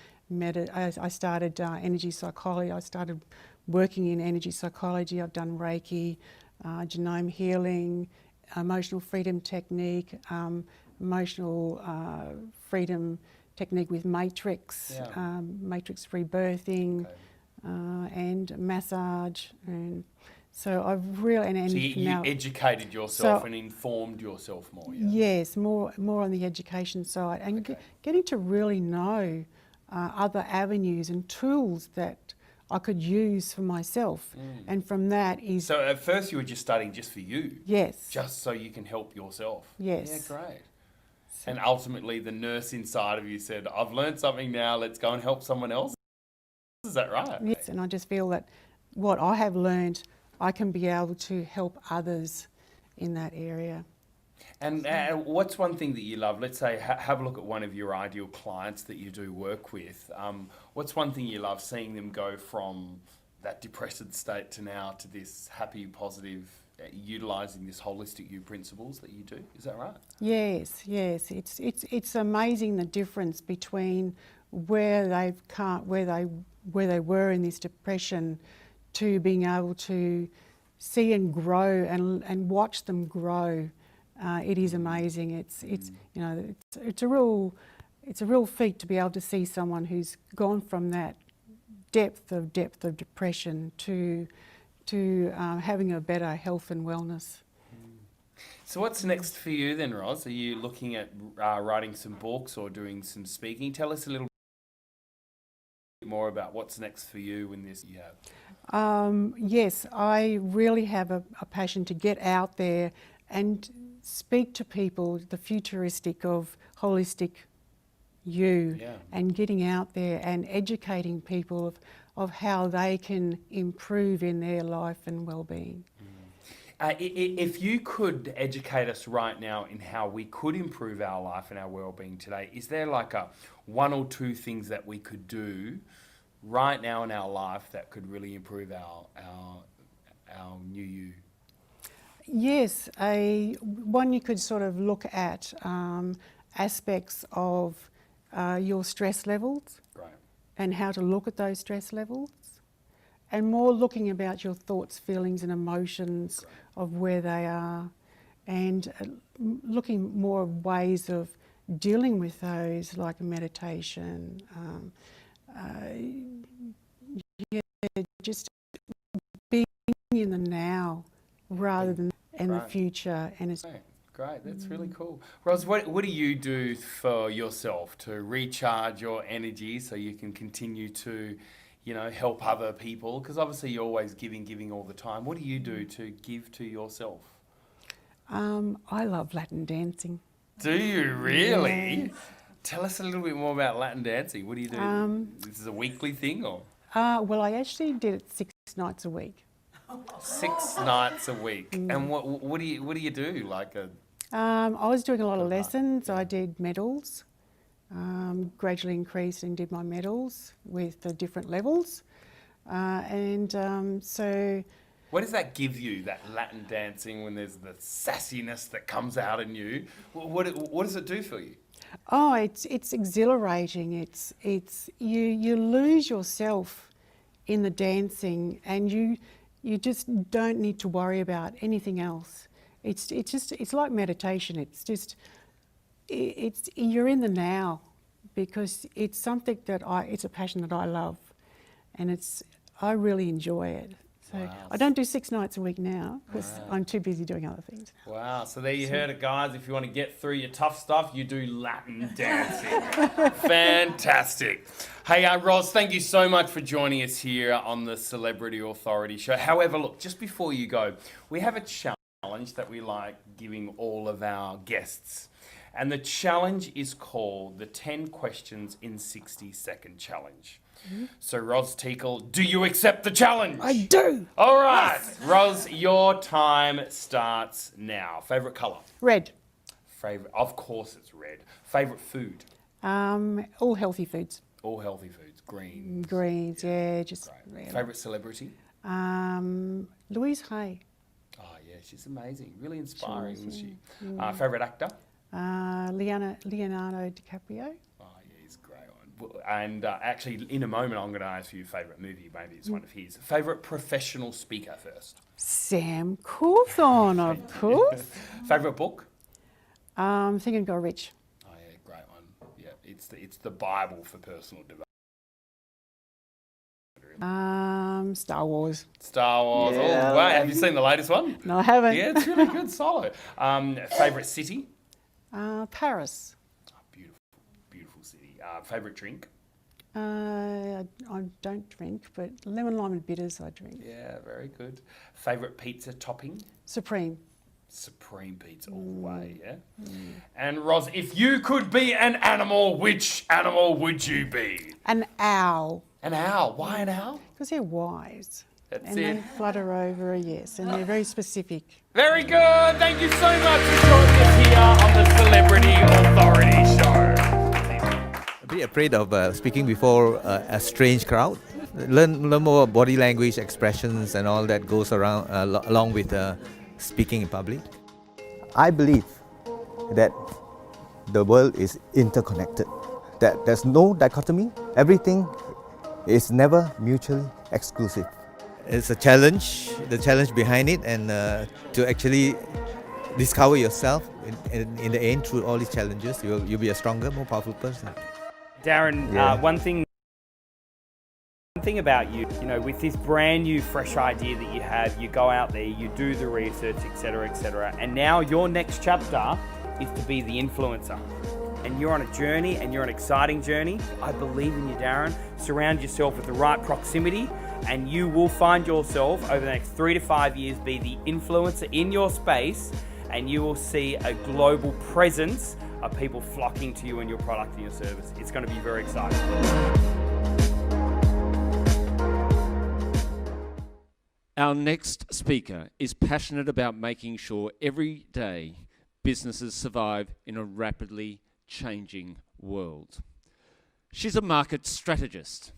S12: psychology. I started working in energy psychology. I've done Reiki, genome healing, emotional freedom technique, emotional freedom technique with matrix, matrix rebirthing, and massage. And so I've really...
S10: So you educated yourself and informed yourself more, yeah?
S12: Yes, more on the education side, and getting to really know other avenues and tools that I could use for myself. And from that is...
S10: So at first you were just studying just for you?
S12: Yes.
S10: Just so you can help yourself?
S12: Yes.
S10: Yeah, great. And ultimately the nurse inside of you said, "I've learned something now, let's go and help someone else." Is that right?
S12: Yes, and I just feel that what I have learned, I can be able to help others in that area.
S10: And what's one thing that you love? Let's say have a look at one of your ideal clients that you do work with. What's one thing you love, seeing them go from that depressed state to now to this happy, positive, utilising this holistic you principles that you do? Is that right?
S12: Yes. It's amazing the difference between where they were in this depression to being able to see and grow and watch them grow. It is amazing. It's a real feat to be able to see someone who's gone from that depth of depression to having a better health and wellness.
S10: So what's next for you then, Roz? Are you looking at writing some books or doing some speaking? Tell us a little bit more about what's next for you in this year.
S12: Yes, I really have a passion to get out there and speak to people the futuristic of holistic you, and getting out there and educating people of how they can improve in their life and well-being.
S13: If you could educate us right now in how we could improve our life and our well-being today, is there like a one or two things that we could do right now in our life that could really improve our new you?
S12: Yes, one you could sort of look at aspects of your stress levels.
S13: Right.
S12: And how to look at those stress levels, and more looking about your thoughts, feelings and emotions
S13: Great.
S12: of where they are, and looking more of ways of dealing with those, like meditation, just being in the now rather than in the future. And it's
S13: Great, that's really cool. Roz, what do you do for yourself to recharge your energy so you can continue to, help other people? Because obviously you're always giving all the time. What do you do to give to yourself?
S12: I love Latin dancing.
S13: Do you really?
S12: Yes.
S13: Tell us a little bit more about Latin dancing. What do you do? This is a weekly thing, or?
S12: Well, I actually did it 6 nights a week.
S13: 6 nights a week. And what do you do? Like
S12: I was doing a lot of lessons. I did medals, gradually increased and did my medals with the different levels. So...
S13: What does that give you, that Latin dancing, when there's the sassiness that comes out in you? What does it do for you?
S12: Oh, it's exhilarating. It's you lose yourself in the dancing, and you just don't need to worry about anything else. It's like meditation. It's you're in the now, because it's something that it's a passion that I love, and I really enjoy it. So
S13: wow.
S12: I don't do 6 nights a week now because I'm too busy doing other things.
S13: Wow, so there you heard it, guys. If you want to get through your tough stuff, you do Latin dancing. Fantastic. Hey, Roz, thank you so much for joining us here on the Celebrity Authority Show. However, look, just before you go, we have a challenge that we like giving all of our guests. And the challenge is called the 10 Questions in 60-Second Challenge. Mm-hmm. So, Roz Teakle, do you accept the challenge?
S12: I do.
S13: All right. Yes. Roz, your time starts now. Favourite colour?
S12: Red.
S13: Of course it's red. Favourite food?
S12: All healthy foods.
S13: All healthy foods. Greens.
S12: Greens, yeah, just
S13: really. Favourite celebrity?
S12: Louise Hay.
S13: Oh, yeah, she's amazing. Really inspiring, isn't she? Favourite actor?
S12: Leonardo DiCaprio.
S13: Oh, yeah, he's a great one. And actually, in a moment, I'm going to ask you your favourite movie. Maybe it's one of his. Favourite professional speaker first?
S12: Sam Cawthorn, of course.
S13: Favourite book?
S12: Think and Grow Rich.
S13: Oh, yeah, great one. Yeah, it's the Bible for personal development.
S12: Star Wars.
S13: Star Wars.
S12: Yeah.
S13: Oh, wow. Have you seen the latest one?
S12: No, I haven't.
S13: Yeah, it's really good. Solid. Favourite city?
S12: Paris.
S13: Oh, beautiful city. Favourite drink?
S12: I don't drink, but lemon, lime and bitters I drink.
S13: Yeah, very good. Favourite pizza topping?
S12: Supreme.
S13: Supreme pizza all the way, yeah? And Roz, if you could be an animal, which animal would you be?
S12: An owl.
S13: An owl? Why an owl?
S12: Because they're wise.
S13: That's
S12: and
S13: it.
S12: they flutter over, yes, and they're very specific.
S13: Very good. Thank you so much for joining us here on the Celebrity Authority Show.
S14: A bit afraid of speaking before a strange crowd. Learn more body language, expressions, and all that goes around along with speaking in public.
S15: I believe that the world is interconnected, that there's no dichotomy. Everything is never mutually exclusive.
S14: It's a challenge, the challenge behind it, and to actually discover yourself in the end through all these challenges, you'll be a stronger, more powerful person.
S10: Darren, one thing about you, with this brand new fresh idea that you have, you go out there, you do the research, etc., and now your next chapter is to be the influencer. And you're on a journey, and you're an exciting journey. I believe in you, Darren. Surround yourself with the right proximity, and you will find yourself over the next 3 to 5 years be the influencer in your space, and you will see a global presence of people flocking to you and your product and your service. It's going to be very exciting.
S16: Our next speaker is passionate about making sure every day businesses survive in a rapidly changing world. She's a market strategist.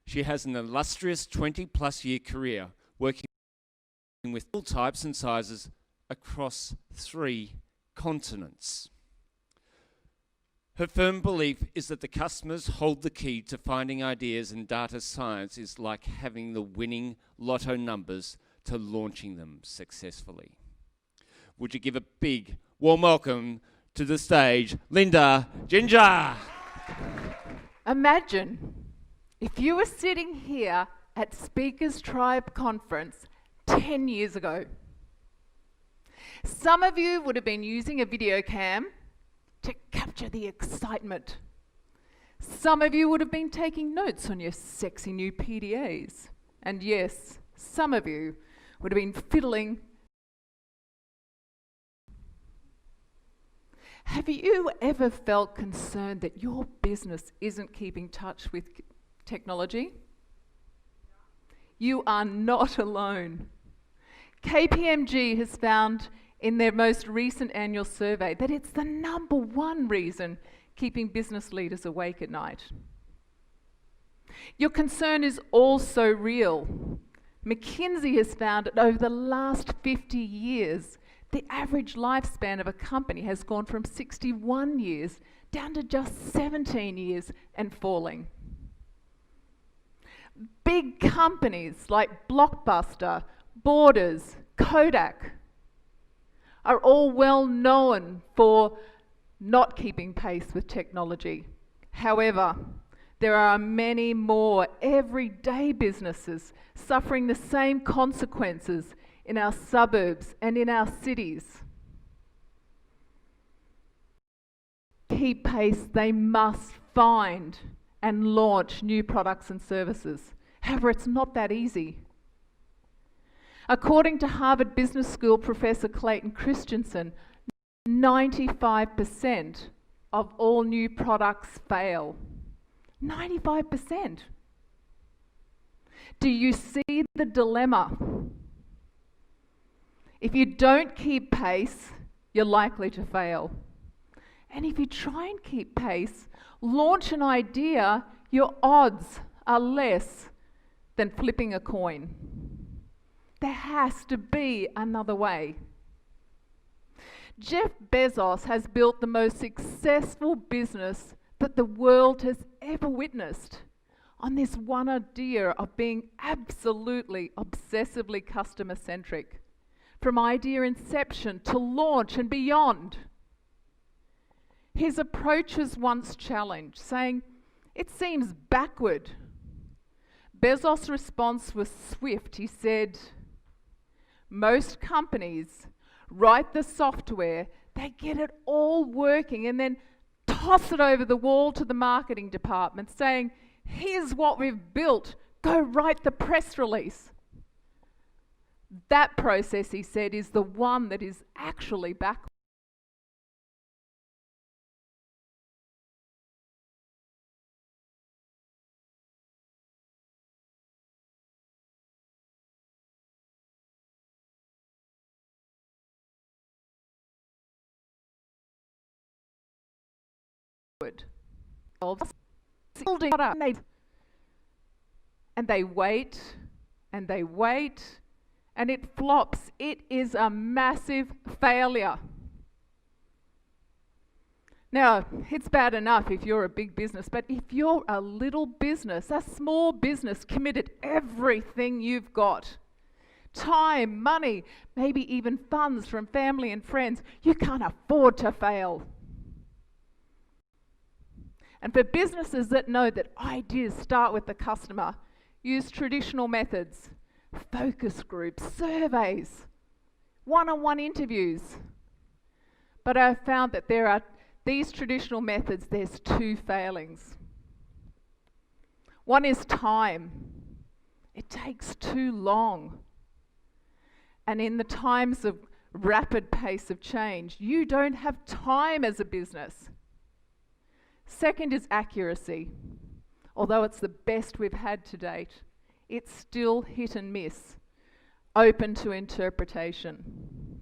S16: She has an illustrious 20-plus year career working with all types and sizes across 3 continents. Her firm belief is that the customers hold the key to finding ideas, and data science is like having the winning lotto numbers to launching them successfully. Would you give a big warm welcome to the stage, Linda Ginger?
S17: Imagine if you were sitting here at Speakers Tribe Conference 10 years ago. Some of you would have been using a video cam to capture the excitement. Some of you would have been taking notes on your sexy new PDAs. And yes, some of you would have been fiddling. Have you ever felt concerned that your business isn't keeping touch with technology? You are not alone. KPMG has found in their most recent annual survey that it's the #1 reason keeping business leaders awake at night. Your concern is also real. McKinsey has found that over the last 50 years, the average lifespan of a company has gone from 61 years down to just 17 years and falling. Big companies like Blockbuster, Borders, Kodak are all well known for not keeping pace with technology. However, there are many more everyday businesses suffering the same consequences in our suburbs and in our cities. Keep pace, they must find and launch new products and services. However, it's not that easy. According to Harvard Business School professor Clayton Christensen, 95% of all new products fail. 95%. Do you see the dilemma? If you don't keep pace, you're likely to fail. And if you try and keep pace, launch an idea, your odds are less than flipping a coin. There has to be another way. Jeff Bezos has built the most successful business that the world has ever witnessed on this one idea of being absolutely, obsessively customer-centric, from idea inception to launch and beyond. His approach was once challenged, saying, "It seems backward." Bezos' response was swift. He said, "Most companies write the software, they get it all working, and then toss it over the wall to the marketing department saying, 'Here's what we've built, go write the press release.'" That process, he said, is the one that is actually backward. And they wait, and they wait, and it flops. It is a massive failure. Now, it's bad enough if you're a big business, but if you're a little business, a small business, committed everything you've got, time, money, maybe even funds from family and friends, you can't afford to fail. And for businesses that know that ideas start with the customer, use traditional methods, focus groups, surveys, one-on-one interviews. But I've found that there are these traditional methods, there's 2 failings. One is time. It takes too long. And in the times of rapid pace of change, you don't have time as a business. Second is accuracy. Although it's the best we've had to date, it's still hit and miss. open to interpretation.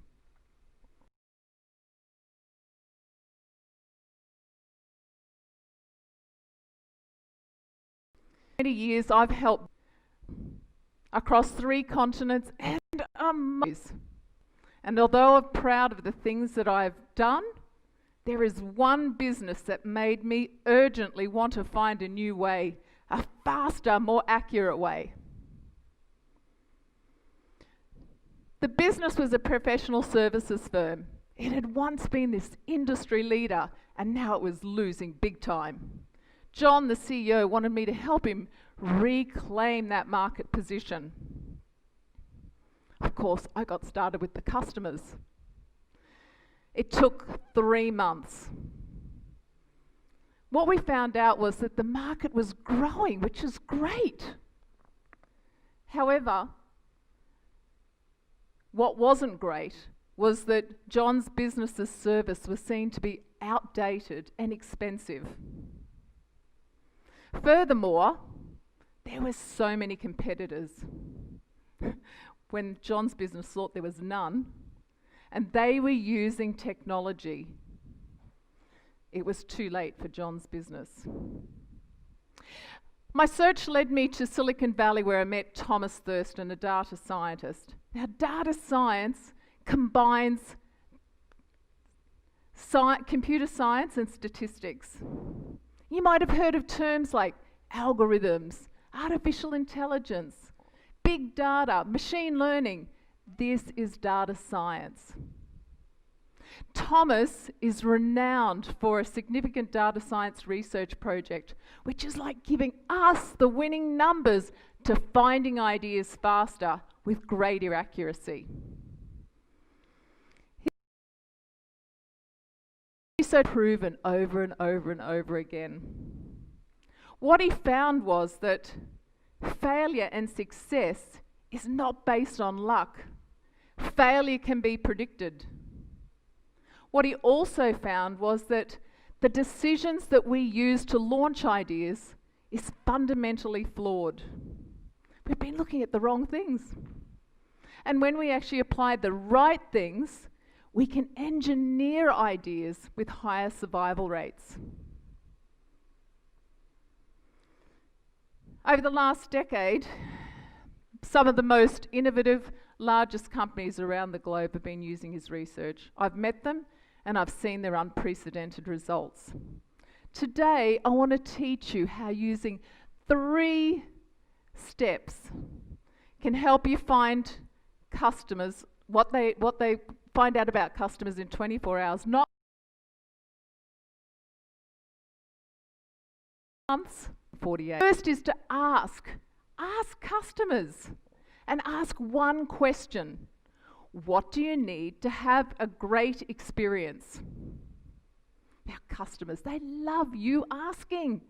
S17: Many years I've helped across 3 continents and and although I'm proud of the things that I've done, there is one business that made me urgently want to find a new way, a faster, more accurate way. The business was a professional services firm. It had once been this industry leader, and now it was losing big time. John, the CEO, wanted me to help him reclaim that market position. Of course, I got started with the customers. It took 3 months. What we found out was that the market was growing, which is great. However, what wasn't great was that John's business's service was seen to be outdated and expensive. Furthermore, there were so many competitors. When John's business thought there was none, and they were using technology, it was too late for John's business. My search led me to Silicon Valley, where I met Thomas Thurston, a data scientist. Now, data science combines computer science and statistics. You might have heard of terms like algorithms, artificial intelligence, big data, machine learning. This is data science. Thomas is renowned for a significant data science research project, which is like giving us the winning numbers to finding ideas faster with greater accuracy. He's so proven over and over and over again. What he found was that failure and success is not based on luck. Failure can be predicted. What he also found was that the decisions that we use to launch ideas is fundamentally flawed. We've been looking at the wrong things. And when we actually apply the right things, we can engineer ideas with higher survival rates. Over the last decade, some of the most innovative, largest companies around the globe have been using his research. I've met them and I've seen their unprecedented results. Today, I want to teach you how using 3 steps can help you find customers, what they find out about customers in 24 hours, not months, 48. First is to ask customers and ask one question. What do you need to have a great experience? Now, customers, they love you asking.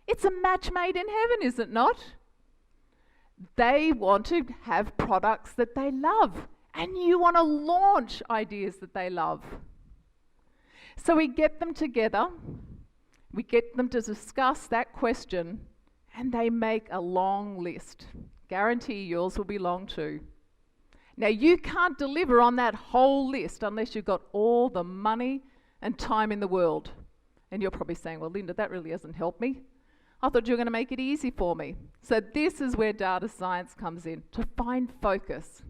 S17: It's a match made in heaven, is it not? They want to have products that they love, and you want to launch ideas that they love. So we get them together, we get them to discuss that question, and they make a long list. Guarantee yours will be long too. Now, you can't deliver on that whole list unless you've got all the money and time in the world. And you're probably saying, well, Linda, that really hasn't helped me. I thought you were going to make it easy for me. So this is where data science comes in, to find focus.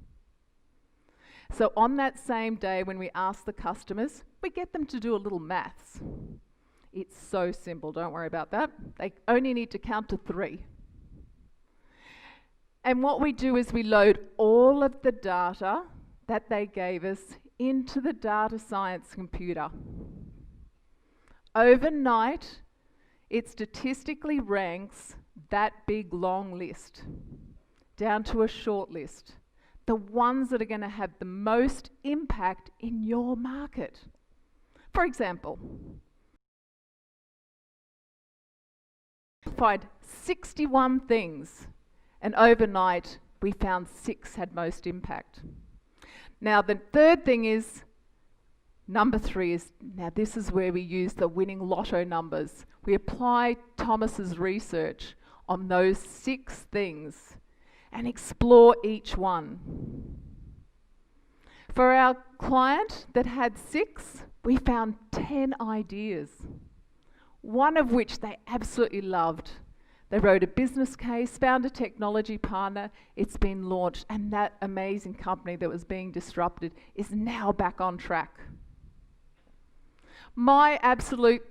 S17: So on that same day when we ask the customers, we get them to do a little maths. It's so simple, don't worry about that. They only need to count to 3. And what we do is we load all of the data that they gave us into the data science computer. Overnight, it statistically ranks that big long list down to a short list. The ones that are going to have the most impact in your market. For example, find 61 things, and overnight we found 6 had most impact. Now the third thing is, number 3 is, now this is where we use the winning lotto numbers. We apply Thomas's research on those 6 things and explore each one. For our client that had 6, we found 10 ideas, one of which they absolutely loved. They wrote a business case, found a technology partner, it's been launched, and that amazing company that was being disrupted is now back on track. My absolute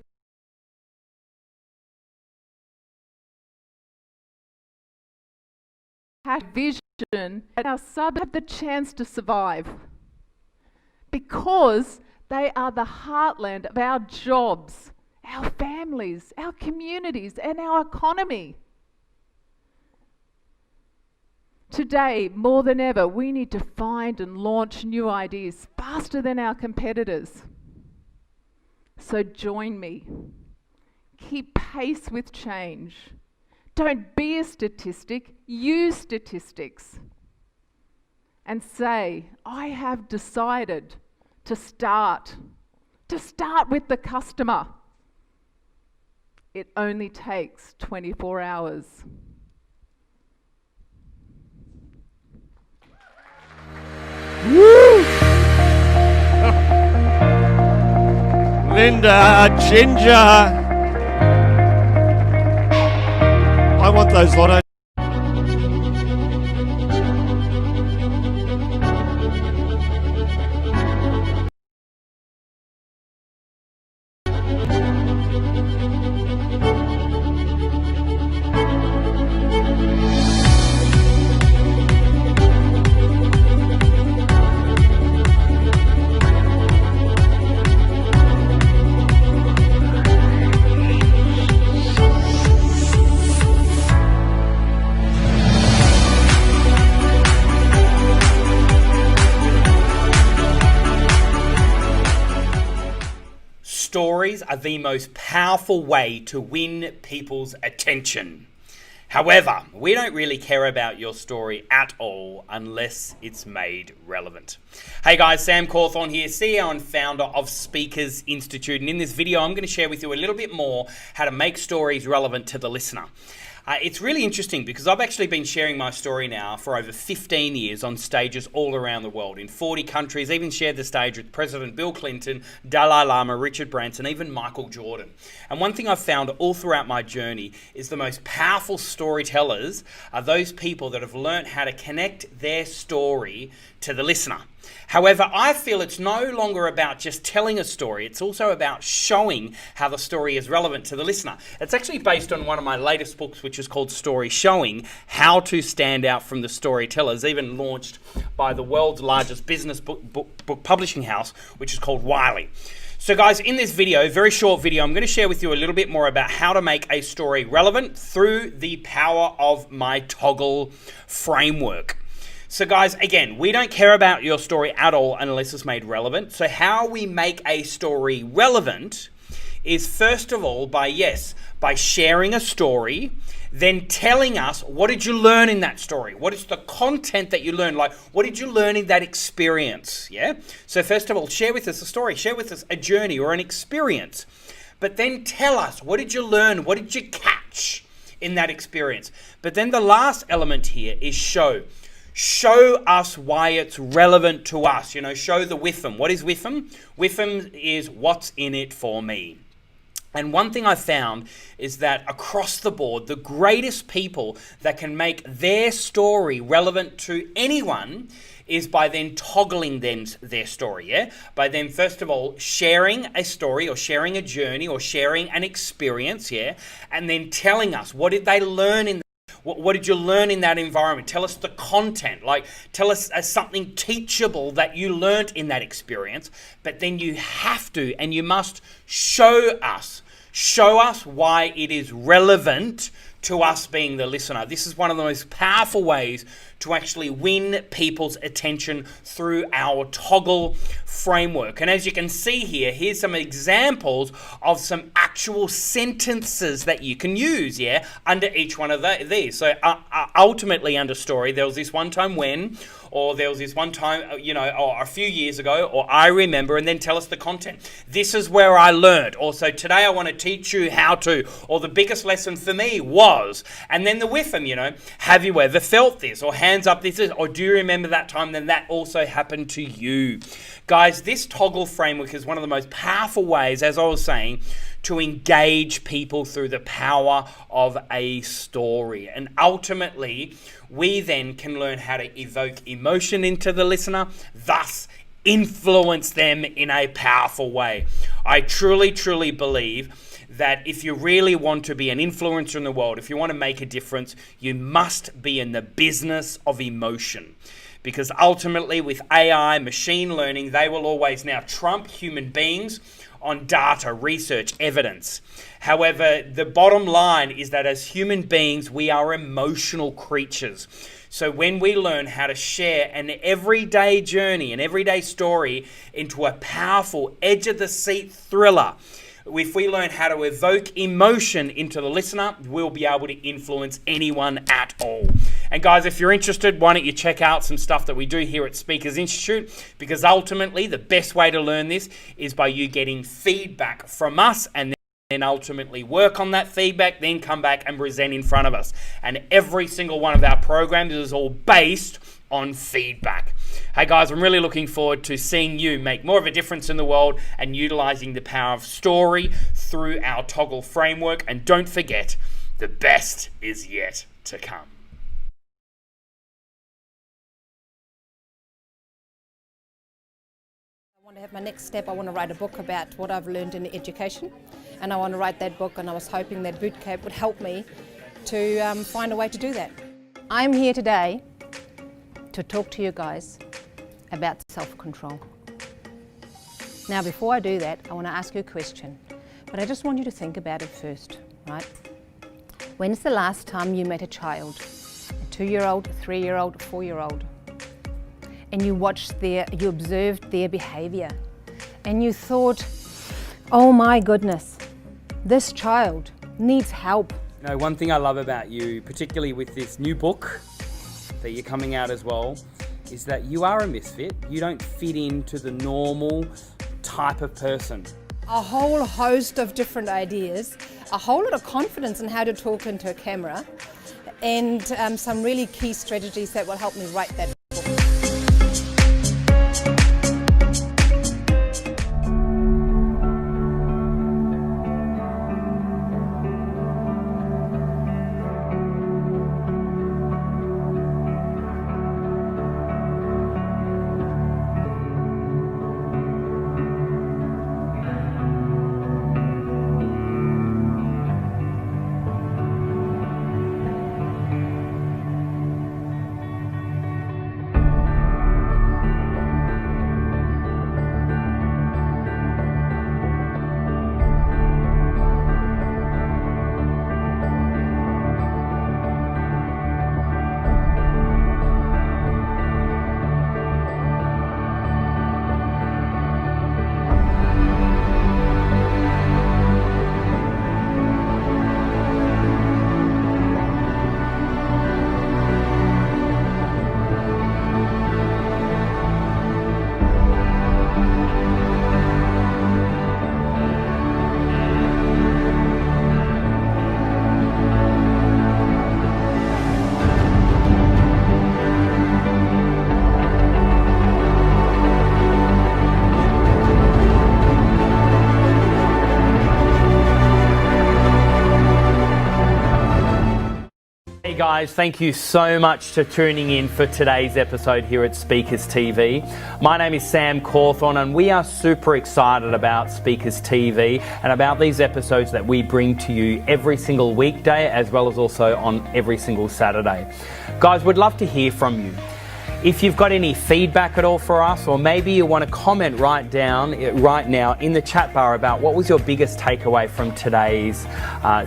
S17: vision that our subs have the chance to survive because they are the heartland of our jobs, our families, our communities, and our economy. Today, more than ever, we need to find and launch new ideas faster than our competitors. So join me. Keep pace with change. Don't be a statistic, use statistics. And say, I have decided to start with the customer. It only takes 24 hours.
S16: Woo! Linda, Ginger. I want those lotto.
S10: Stories are the most powerful way to win people's attention. However, we don't really care about your story at all unless it's made relevant. Hey guys, Sam Cawthorne here, CEO and founder of Speakers Institute. And in this video, I'm going to share with you a little bit more how to make stories relevant to the listener. It's really interesting because I've actually been sharing my story now for over 15 years on stages all around the world, in 40 countries, even shared the stage with President Bill Clinton, Dalai Lama, Richard Branson, even Michael Jordan. And one thing I've found all throughout my journey is the most powerful storytellers are those people that have learned how to connect their story to the listener. However, I feel it's no longer about just telling a story, it's also about showing how the story is relevant to the listener. It's actually based on one of my latest books, which is called Story Showing, How to Stand Out from the Storytellers, even launched by the world's largest business book publishing house, which is called Wiley. So guys, in this video, very short video, I'm going to share with you a little bit more about how to make a story relevant through the power of my toggle framework. So guys, again, we don't care about your story at all unless it's made relevant. So how we make a story relevant is first of all by sharing a story, then telling us what did you learn in that story? What is the content that you learned? Like, what did you learn in that experience? Yeah. So first of all, share with us a story, share with us a journey or an experience, but then tell us, what did you learn? What did you catch in that experience? But then the last element here is show. Show us why it's relevant to us. You know, show the WIFM. What is WIFM? WIFM is what's in it for me. And one thing I found is that across the board, the greatest people that can make their story relevant to anyone is by then toggling their story, yeah? By then, first of all, sharing a story or sharing a journey or sharing an experience, yeah? And then telling us, what did they learn in what did you learn in that environment? Tell us the content, like tell us something teachable that you learned in that experience, but then you have to and you must show us why it is relevant to us being the listener. This is one of the most powerful ways to actually win people's attention through our toggle framework. And as you can see here, here's some examples of some actual sentences that you can use, yeah, under each one of these. So ultimately under story, there was this one time when, or there was this one time, you know, or a few years ago, or I remember, and then tell us the content. This is where I learned. Also, today I want to teach you how to, or the biggest lesson for me was, was. And then the with them, have you ever felt this? Or hands up, this is, or do you remember that time then that also happened to you? Guys, this toggle framework is one of the most powerful ways, as I was saying, to engage people through the power of a story. And ultimately, we then can learn how to evoke emotion into the listener, thus influence them in a powerful way. I truly, truly believe that if you really want to be an influencer in the world, if you want to make a difference, you must be in the business of emotion. Because ultimately with AI, machine learning, they will always now trump human beings on data, research, evidence. However, the bottom line is that as human beings, we are emotional creatures. So when we learn how to share an everyday journey, an everyday story into a powerful edge-of-the-seat thriller, if we learn how to evoke emotion into the listener, we'll be able to influence anyone at all. And guys, if you're interested, why don't you check out some stuff that we do here at Speakers Institute, because ultimately the best way to learn this is by you getting feedback from us and then ultimately work on that feedback, then come back and present in front of us. And every single one of our programs is all based on feedback. Hey guys, I'm really looking forward to seeing you make more of a difference in the world and utilizing the power of story through our toggle framework. And don't forget, the best is yet to come.
S18: I want to have my next step. I want to write a book about what I've learned in education, and I want to write that book, and I was hoping that bootcamp would help me to find a way to do that. I'm here today to talk to you guys about self-control. Now, before I do that, I want to ask you a question, but I just want you to think about it first, right? When's the last time you met a child, a 2-year-old, a 3-year-old, a 4-year-old, and you observed their behavior, and you thought, oh my goodness, this child needs help.
S10: One thing I love about you, particularly with this new book that you're coming out as well, is that you are a misfit. You don't fit into the normal type of person.
S18: A whole host of different ideas, a whole lot of confidence in how to talk into a camera, and some really key strategies that will help me write that book.
S10: Guys, thank you so much for tuning in for today's episode here at Speakers TV. My name is Sam Cawthorne and we are super excited about Speakers TV and about these episodes that we bring to you every single weekday as well as also on every single Saturday. Guys, we'd love to hear from you. If you've got any feedback at all for us, or maybe you want to comment right now in the chat bar about what was your biggest takeaway from today's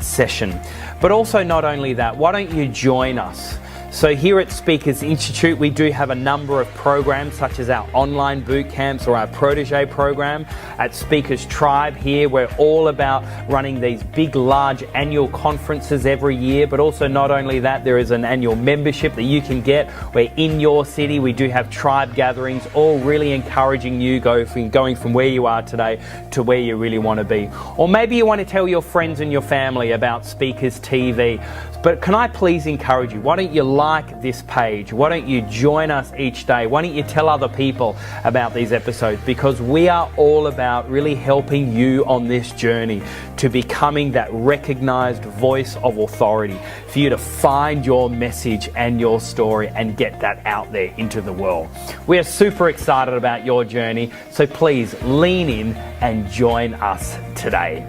S10: session. But also not only that, why don't you join us So here at Speakers Institute, we do have a number of programs such as our online boot camps or our protege program. At Speakers Tribe here, we're all about running these big, large annual conferences every year, but also not only that, there is an annual membership that you can get where in your city we do have tribe gatherings, all really encouraging you going from where you are today to where you really want to be. Or maybe you want to tell your friends and your family about Speakers TV. But can I please encourage you, why don't you like this page? Why don't you join us each day? Why don't you tell other people about these episodes? Because we are all about really helping you on this journey to becoming that recognized voice of authority, for you to find your message and your story and get that out there into the world. We are super excited about your journey, so please lean in and join us today.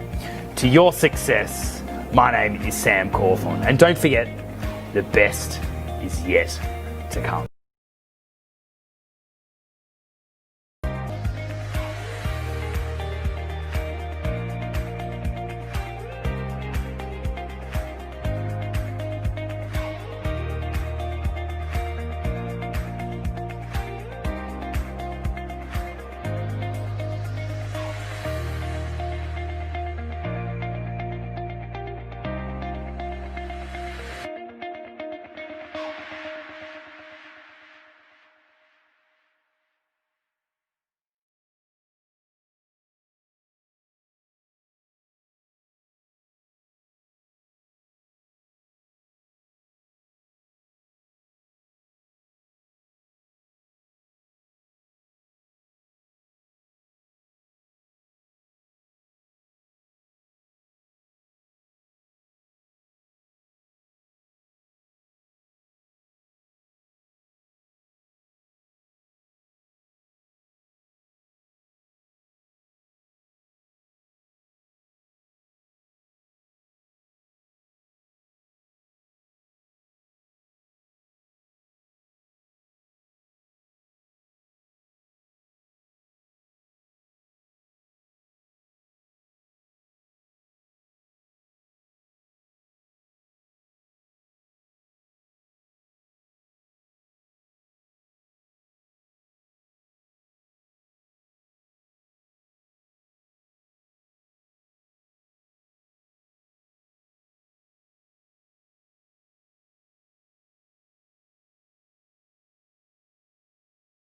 S10: To your success, my name is Sam Cawthorne, and don't forget, the best is yet to come.